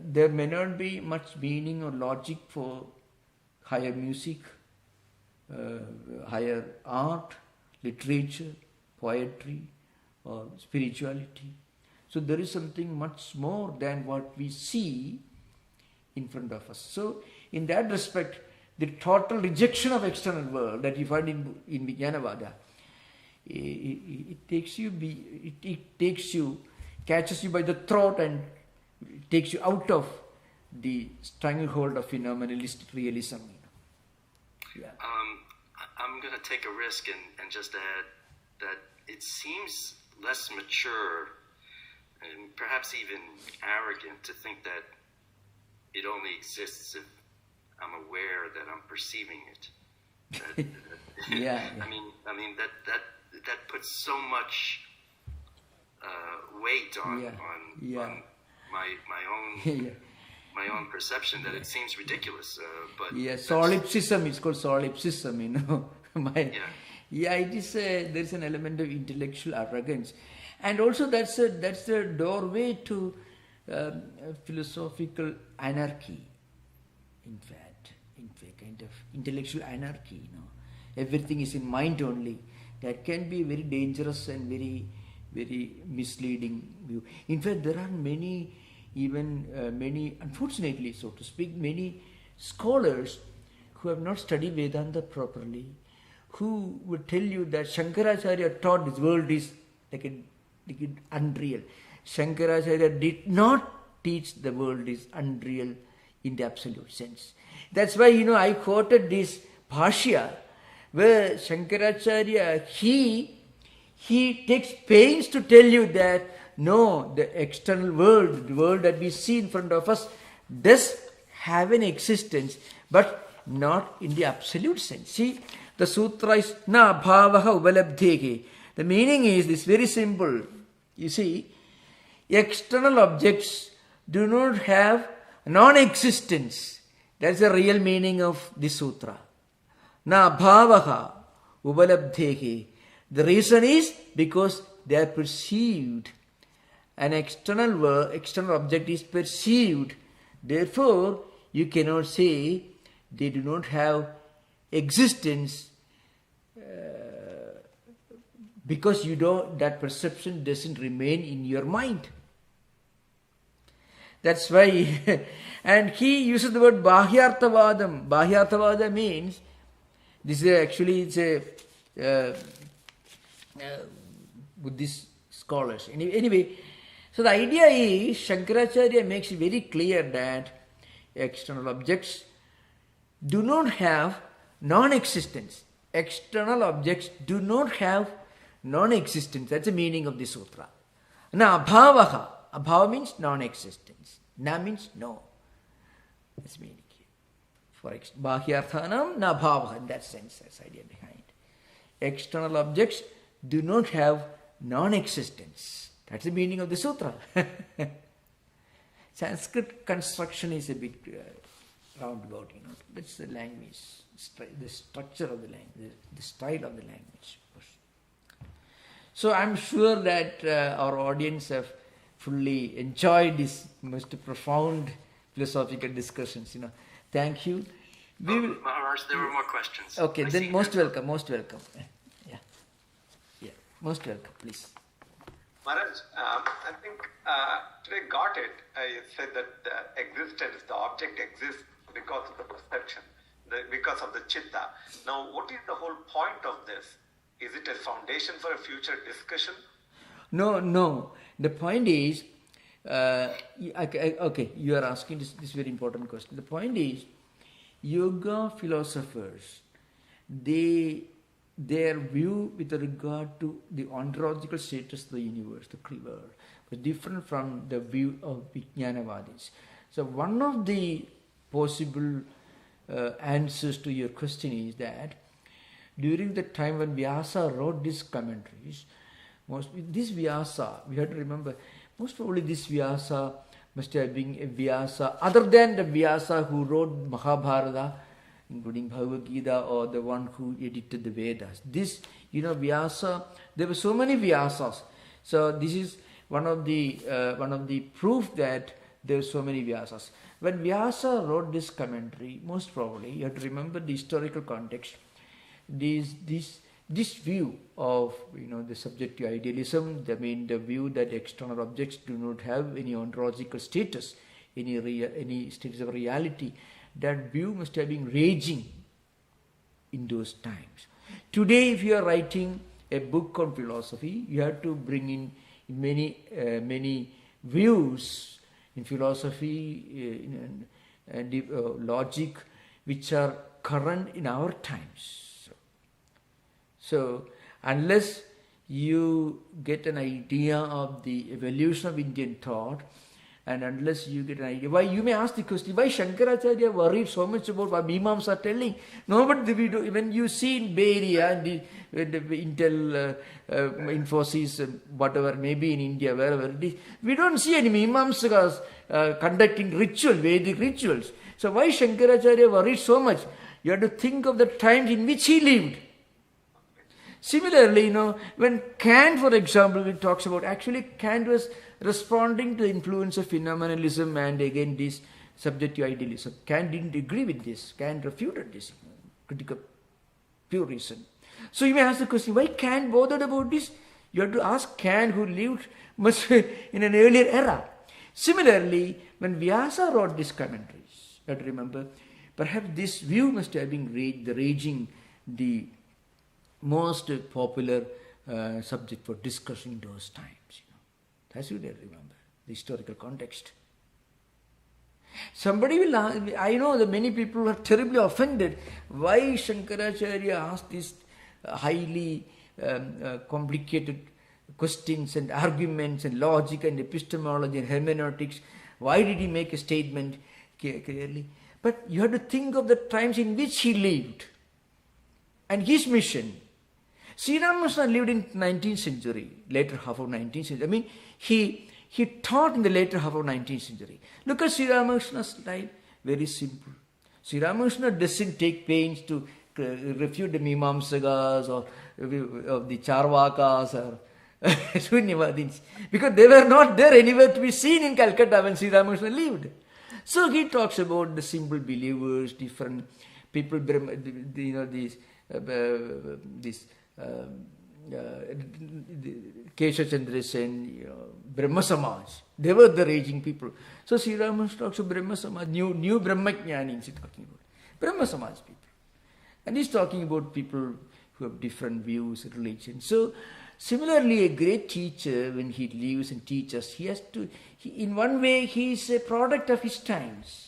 there may not be much meaning or logic for higher music, higher art, literature, poetry, or spirituality. So there is something much more than what we see in front of us. So in that respect, the total rejection of external world that you find in Vijnanavada, it catches you by the throat and takes you out of the stranglehold of phenomenalistic realism. Yeah. I'm going to take a risk and just add that it seems less mature and perhaps even arrogant to think that it only exists if I'm aware that I'm perceiving it. Yeah. I mean that puts so much weight on my own Yeah. my own perception that it seems ridiculous. But solipsism is called solipsism. It is there is an element of intellectual arrogance, and also that's a doorway to philosophical anarchy. In fact, kind of intellectual anarchy. Everything is in mind only. That can be very dangerous and very, very misleading view. In fact, there are many, unfortunately, so to speak, many scholars who have not studied Vedanta properly, who would tell you that Shankaracharya taught this world is like unreal. Shankaracharya did not teach the world is unreal in the absolute sense. That's why, I quoted this Bhashya, where Shankaracharya, he takes pains to tell you that, no, the external world, the world that we see in front of us, does have an existence, but not in the absolute sense. See, the sutra is na bhavaha ubalabdheke. The meaning is this, very simple. You see, external objects do not have non-existence. That's the real meaning of this sutra. Na bhavaha ubalabdhehe. The reason is because they are perceived. An external object is perceived. Therefore, you cannot say they do not have existence because that perception doesn't remain in your mind. That's why, and he uses the word Bahyarthavadam. Bahyarthavada means, this is actually, it's a Buddhist scholars. Anyway, so the idea is, Shankaracharya makes it very clear that external objects do not have non-existence. External objects do not have non-existence. That's the meaning of the sutra. Na abhavaha. Abhava means non-existence. Na means no. That's the meaning here. For Bahyarthanam na bhavaha. In that sense, that's the idea behind. External objects do not have non-existence. That's the meaning of the sutra. Sanskrit construction is a bit roundabout, That's the language, the structure of the language, the style of the language. So I'm sure that our audience have fully enjoyed this most profound philosophical discussions. Thank you. Maharaj, there were more questions. Okay, then most welcome. Yeah, most welcome, please. Maharaj, I think today got it. I said that the existence, the object exists because of the perception, because of the chitta. Now, what is the whole point of this? Is it a foundation for a future discussion? No. The point is, okay, you are asking this very important question. The point is, yoga philosophers, their view with regard to the ontological status of the universe, the world, was different from the view of Vijnanavadis. So one of the possible answers to your question is that during the time when Vyasa wrote these commentaries, this Vyasa, we have to remember, most probably this Vyasa must have been a Vyasa, other than the Vyasa who wrote Mahabharata, including Bhagavad Gita, or the one who edited the Vedas. This, Vyasa, there were so many Vyasas. So this is one of the proof that there are so many Vyasas. When Vyasa wrote this commentary, most probably, you have to remember the historical context. This view of the subjective idealism, the view that external objects do not have any ontological status, any status of reality, that view must have been raging in those times. Today, if you are writing a book on philosophy, you have to bring in many views in philosophy and logic which are current in our times. So, unless you get an idea of the evolution of Indian thought, and unless you get an idea, why you may ask the question, why Shankaracharya worried so much about what Imams are telling? No, but when you see in Bay Area, the Intel, Infosys, whatever, maybe in India, wherever it is, we don't see any Imams conducting Vedic rituals. So why Shankaracharya worried so much? You have to think of the times in which he lived. Similarly, when Kant, for example, talks about, actually Kant was responding to the influence of phenomenalism and again this subjective idealism. Kant didn't agree with this. Kant refuted this, critical pure reason. So you may ask the question, why Kant bothered about this? You have to ask Kant, who lived much in an earlier era. Similarly, when Vyasa wrote these commentaries, you have to remember, perhaps this view must have been the most popular subject for discussion in those times. That's what I remember, the historical context. Somebody will ask, I know that many people are terribly offended. Why Shankaracharya asked these highly complicated questions and arguments and logic and epistemology and hermeneutics? Why did he make a statement clearly? But you have to think of the times in which he lived and his mission. Sri Ramakrishna lived in 19th century, later half of 19th century. I mean, he taught in the later half of 19th century. Look at Sri Ramakrishna's life, very simple. Sri Ramakrishna doesn't take pains to refute the Mimamsakas or the Charvakas or Shunyavadins, because they were not there anywhere to be seen in Calcutta when Sri Ramakrishna lived. So he talks about the simple believers, different people, these Kesha Chandra Sen, Brahma Samaj. They were the raging people. So Sri Ramakrishna talks of Brahma Samaj, new Brahma Jnanis he's talking about. Brahma Samaj people. And he's talking about people who have different views, religion. So similarly, a great teacher, when he lives and teaches, in one way, he is a product of his times.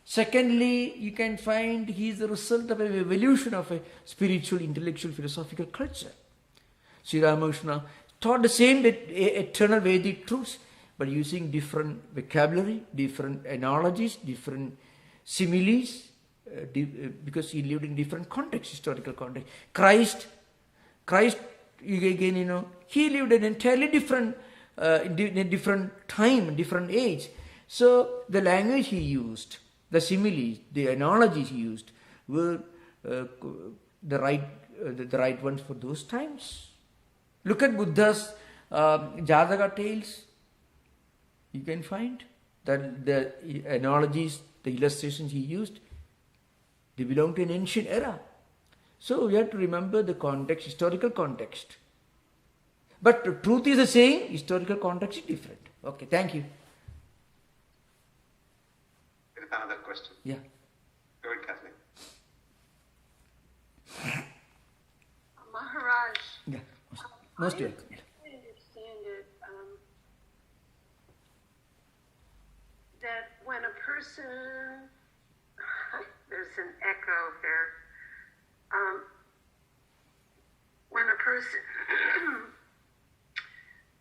Secondly, you can find he is the result of an evolution of a spiritual, intellectual, philosophical culture. Sri Ramakrishna taught the same eternal Vedic truths, but using different vocabulary, different analogies, different similes, because he lived in different contexts, historical context. Christ, again, he lived in an entirely different, in a different time, different age. So the language he used, the similes, the analogies he used were the right ones for those times. Look at Buddha's Jataka tales. You can find that the analogies, the illustrations he used, they belong to an ancient era. So we have to remember the context, historical context. But the truth is the same, historical context is different. Okay, thank you. There is another question. Yeah. Go ahead, Kathleen. Maharaj. Yeah. Most welcome. I understand it that when a person, there's an echo here, when a person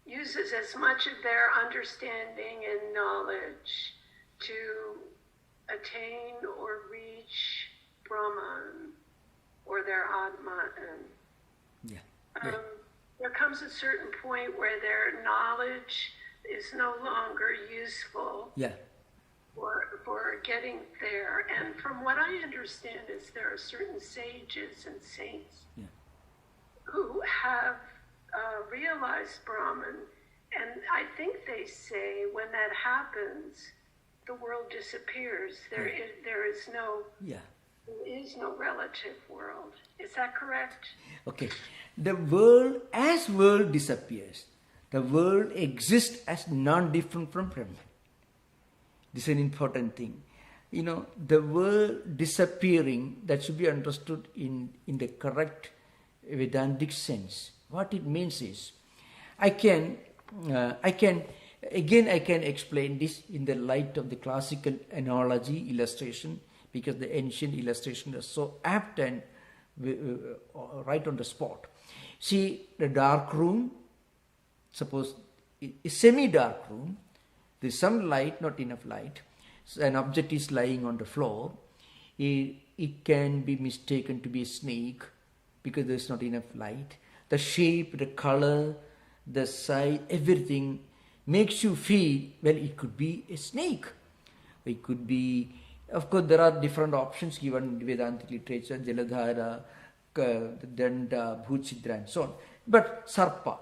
uses as much of their understanding and knowledge to attain or reach Brahman or their Atman, Yeah. there comes a certain point where their knowledge is no longer useful Yeah. for getting there. And from what I understand is there are certain sages and saints Yeah. who have realized Brahman, and I think they say when that happens, the world disappears. There is no relative world. Is that correct? Okay. The world, as world disappears, the world exists as non-different from Brahman. This is an important thing. The world disappearing, that should be understood in the correct Vedantic sense. What it means is, I can explain this in the light of the classical analogy illustration, because the ancient illustration is so apt and right on the spot. See, the dark room, suppose a semi-dark room, there is some light, not enough light, so an object is lying on the floor, it can be mistaken to be a snake because there is not enough light. The shape, the color, the size, everything makes you feel, well, it could be a snake. It could be, of course, there are different options given in Vedantic literature, Jaladhara, Danda, Bhuchidra, and so on. But Sarpa,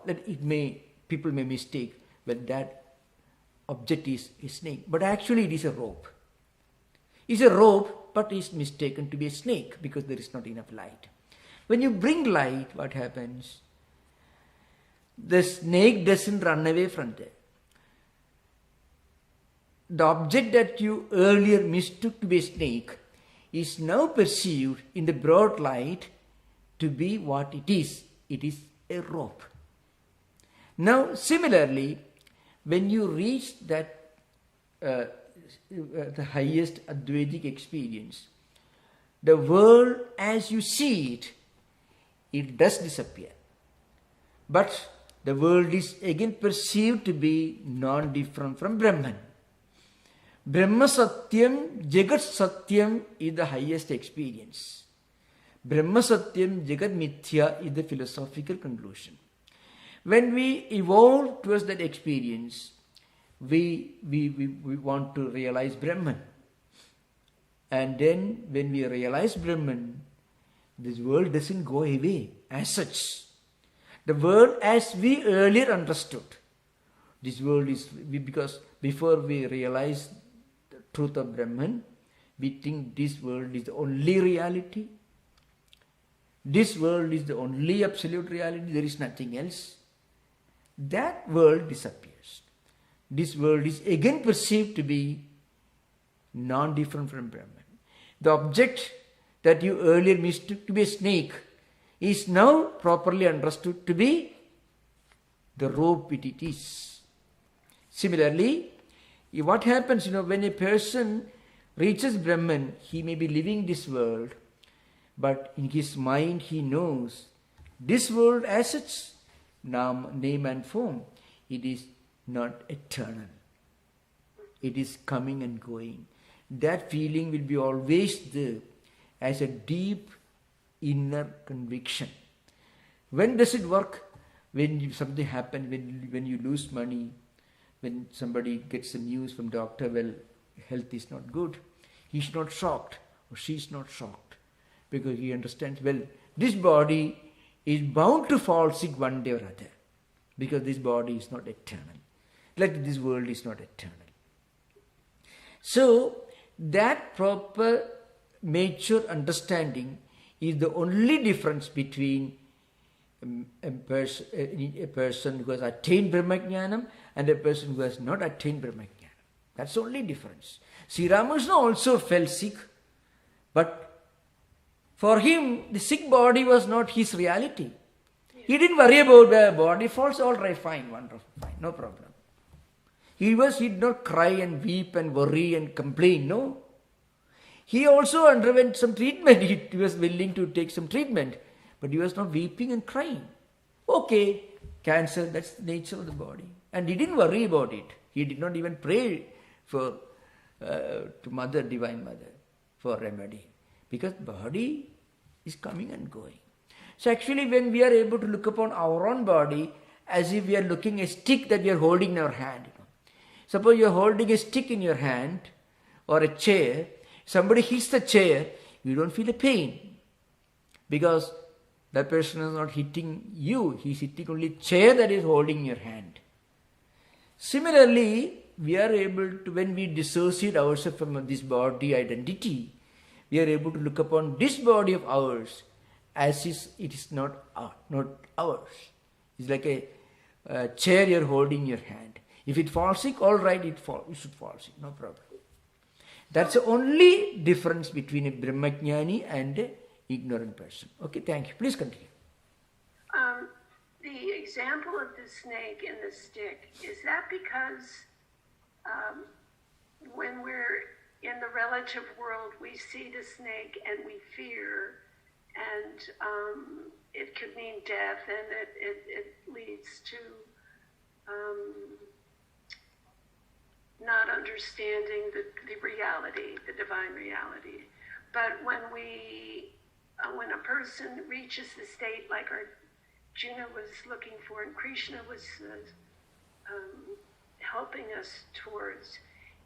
people may mistake, well, that object is a snake. But actually it is a rope. It's a rope, but is mistaken to be a snake because there is not enough light. When you bring light, what happens? The snake doesn't run away from there. The object that you earlier mistook to be a snake is now perceived in the broad light to be what it is. It is a rope. Now, similarly, when you reach that the highest Advaitic experience, the world as you see it, it does disappear. But the world is again perceived to be non-different from Brahman. Brahma Satyam, Jagat Satyam is the highest experience. Brahma Satyam, Jagat Mithya is the philosophical conclusion. When we evolve towards that experience, we want to realize Brahman. And then when we realize Brahman, this world doesn't go away as such. The world as we earlier understood. This world is, because before we realize the truth of Brahman, we think this world is the only reality. This world is the only absolute reality. There is nothing else. That world disappears. This world is again perceived to be non-different from Brahman. The object that you earlier mistook to be a snake is now properly understood to be the rope it is. Similarly, what happens, when a person reaches Brahman, he may be living this world, but in his mind he knows this world as its name and form, it is not eternal. It is coming and going. That feeling will be always there as a deep inner conviction. When does it work? When something happens, when you lose money, when somebody gets the news from doctor, well, health is not good. He's not shocked or she's not shocked because he understands, well, this body is bound to fall sick one day or other because this body is not eternal. Like this world is not eternal. So, that proper mature understanding is the only difference between a person who has attained Brahmajnanam and a person who has not attained Brahmajnanam. That's the only difference. Sri Ramakrishna also fell sick, but for him, the sick body was not his reality. He didn't worry about the body falls, all right, fine, wonderful, fine, no problem. He did not cry and weep and worry and complain, no. He also underwent some treatment. He was willing to take some treatment, but he was not weeping and crying. Okay, cancer, that's the nature of the body. And he didn't worry about it. He did not even pray to Mother, Divine Mother, for remedy. Because body is coming and going. So actually when we are able to look upon our own body as if we are looking at a stick that we are holding in our hand. Suppose you are holding a stick in your hand or a chair, somebody hits the chair, you don't feel a pain because that person is not hitting you, he is hitting only chair that is holding your hand. Similarly, we are able to, when we dissociate ourselves from this body identity, we are able to look upon this body of ours as if it is not ours. It's like a chair you are holding in your hand. If it falls sick, all right, it should fall sick, no problem. That's the only difference between a Brahmajnani and an ignorant person. Okay, thank you. Please continue. The example of the snake and the stick, is that because when we're in the relative world, we see the snake and we fear, and it could mean death, and it leads to not understanding the reality, the divine reality. But when a person reaches the state like Arjuna was looking for, and Krishna was helping us towards,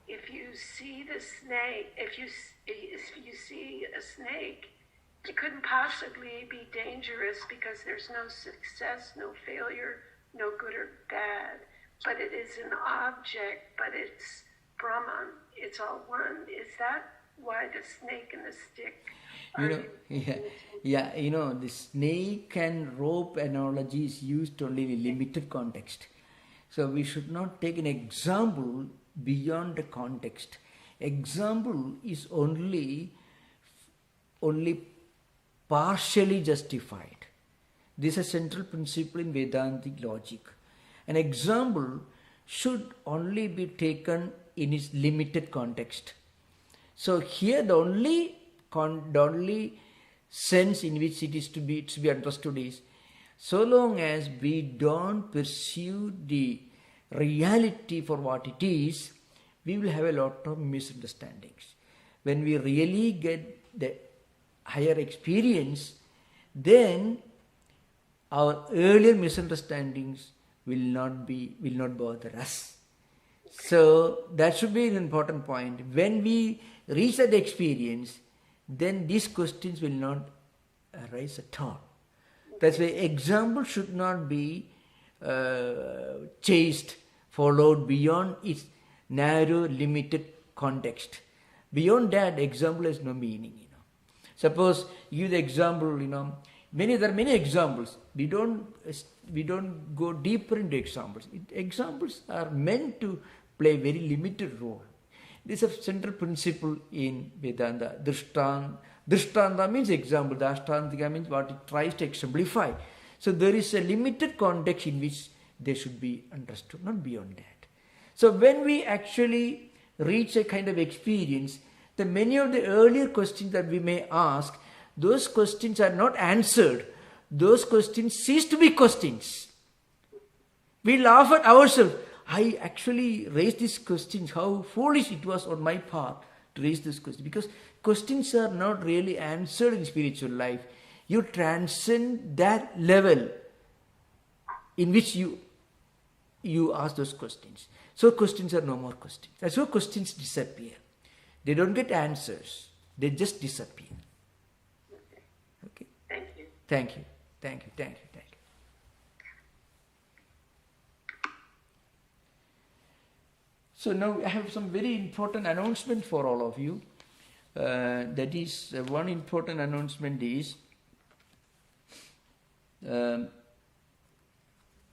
if you see the snake, if you see a snake, it couldn't possibly be dangerous because there's no success, no failure, no good or bad. But it is an object, but it's Brahman, it's all one. Is that why the snake and the stick are the snake and rope analogy is used only in a limited context. So we should not take an example beyond the context. Example is only partially justified. This is a central principle in Vedantic logic. An example should only be taken in its limited context. So here the only sense in which it is to be understood is, so long as we don't pursue the reality for what it is, we will have a lot of misunderstandings. When we really get the higher experience, then our earlier misunderstandings will not bother us. So that should be an important point. When we reach that experience, then these questions will not arise at all. That's why example should not be followed beyond its narrow, limited context. Beyond that, example has no meaning. Suppose you give the example. There are many examples. We don't go deeper into examples. Examples are meant to play a very limited role. This is a central principle in Vedanta. Drishtanta means example. Dashtantika means what it tries to exemplify. So there is a limited context in which they should be understood, not beyond that. So when we actually reach a kind of experience, then many of the earlier questions that we may ask, those questions are not answered. Those questions cease to be questions. We laugh at ourselves. I actually raised these questions. How foolish it was on my part to raise this question. Because questions are not really answered in spiritual life. You transcend that level in which you ask those questions. So questions are no more questions. That's why questions disappear. They don't get answers. They just disappear. Okay. Thank you. Thank you. Thank you. Thank you. Thank you. So now I have some very important announcement for all of you. That is, one important announcement is,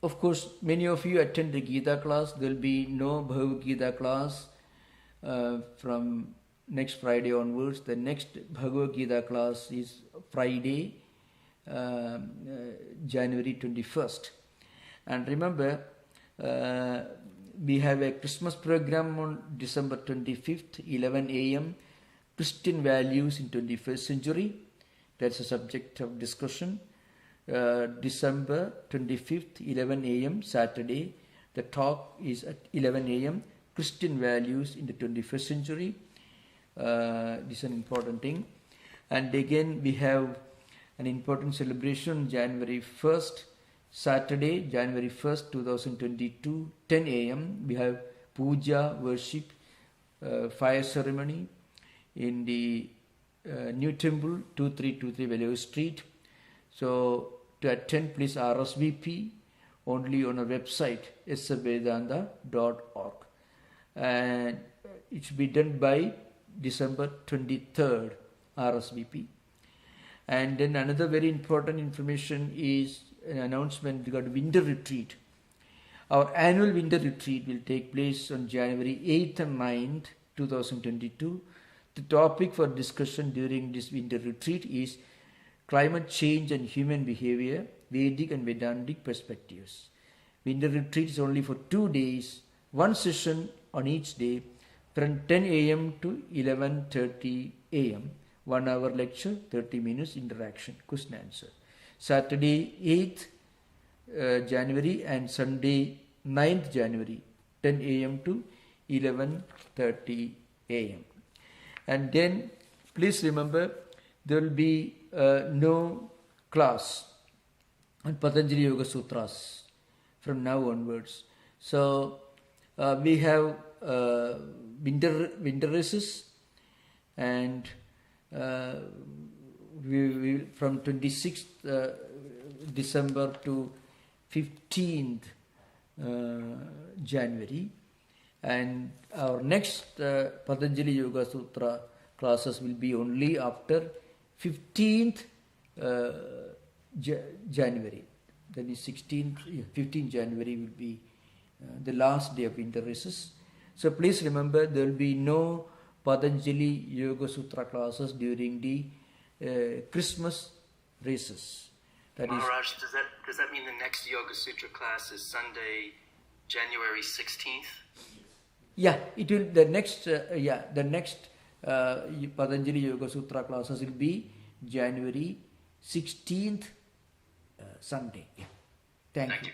of course, many of you attend the Gita class. There will be no Bhagavad Gita class from next Friday onwards. The next Bhagavad Gita class is Friday, January 21st. And remember, we have a Christmas program on December 25th, 11 a.m. Christian values in 21st century. That's a subject of discussion. December 25th, 11 a.m. Saturday. The talk is at 11 a.m. Christian values in the 21st century. This is an important thing. And again, we have an important celebration January 1st, Saturday, January 1st, 2022, 10 a.m. We have puja, worship, fire ceremony in the new temple, 2323 Value Street. So to attend, please RSVP only on our website, svedanta.org. And it should be done by December 23rd, RSVP. And then another very important information is an announcement regarding winter retreat. Our annual winter retreat will take place on January 8th and 9th, 2022. The topic for discussion during this winter retreat is climate change and human behavior, Vedic and Vedantic perspectives. Winter retreat is only for 2 days, one session on each day from 10 a.m. to 11:30 a.m. 1 hour lecture, 30 minutes interaction, question answer. Saturday 8th January and Sunday 9th January, 10 a.m. to 11:30 a.m. And then please remember there will be no class on Patanjali Yoga Sutras from now onwards. So we have winter races, and we from 26th December to 15th January, and our next Patanjali Yoga Sutra classes will be only after 15th January. That is 15th January will be the last day of winter races. So please remember there will be no Patanjali Yoga Sutra classes during the Christmas races. That Maharaj, does that mean the next Yoga Sutra class is Sunday, January 16th? Yeah, it will. The next Patanjali Yoga Sutra classes will be January 16th Sunday. Yeah.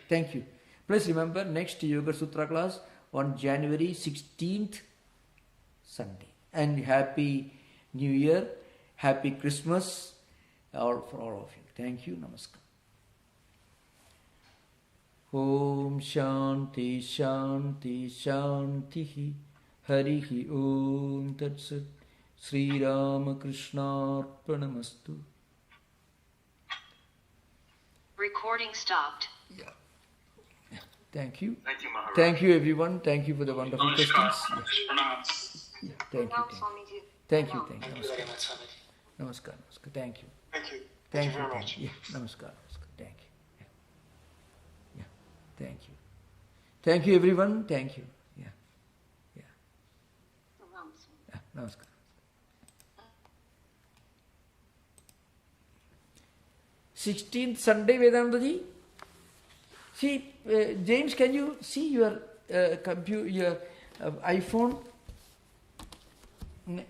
Thank you. Please remember next Yoga Sutra class on January 16th Sunday. And Happy New Year, Happy Christmas, for all of you. Thank you. Namaskar. Om Shanti Shanti Shanti Harihi Om Tat Sat Sri Ramakrishna Arpanamastu. Recording stopped. Yeah. Thank you. Thank you, Maharaj. Thank you, everyone. Thank you for the wonderful Namaskar. questions. Pranams. Yeah. Thank you. Thank you. Thank you very much, Swamiji. Namaskar. Thank you. Thank you. Thank you you. very much. Yeah. Namaskar. Thank you. Yeah. Thank you. Thank you, everyone. Thank you. Yeah. Namaskar. 16th Sunday, Vedantaji. See, James, can you see your computer, your iPhone? Calendar?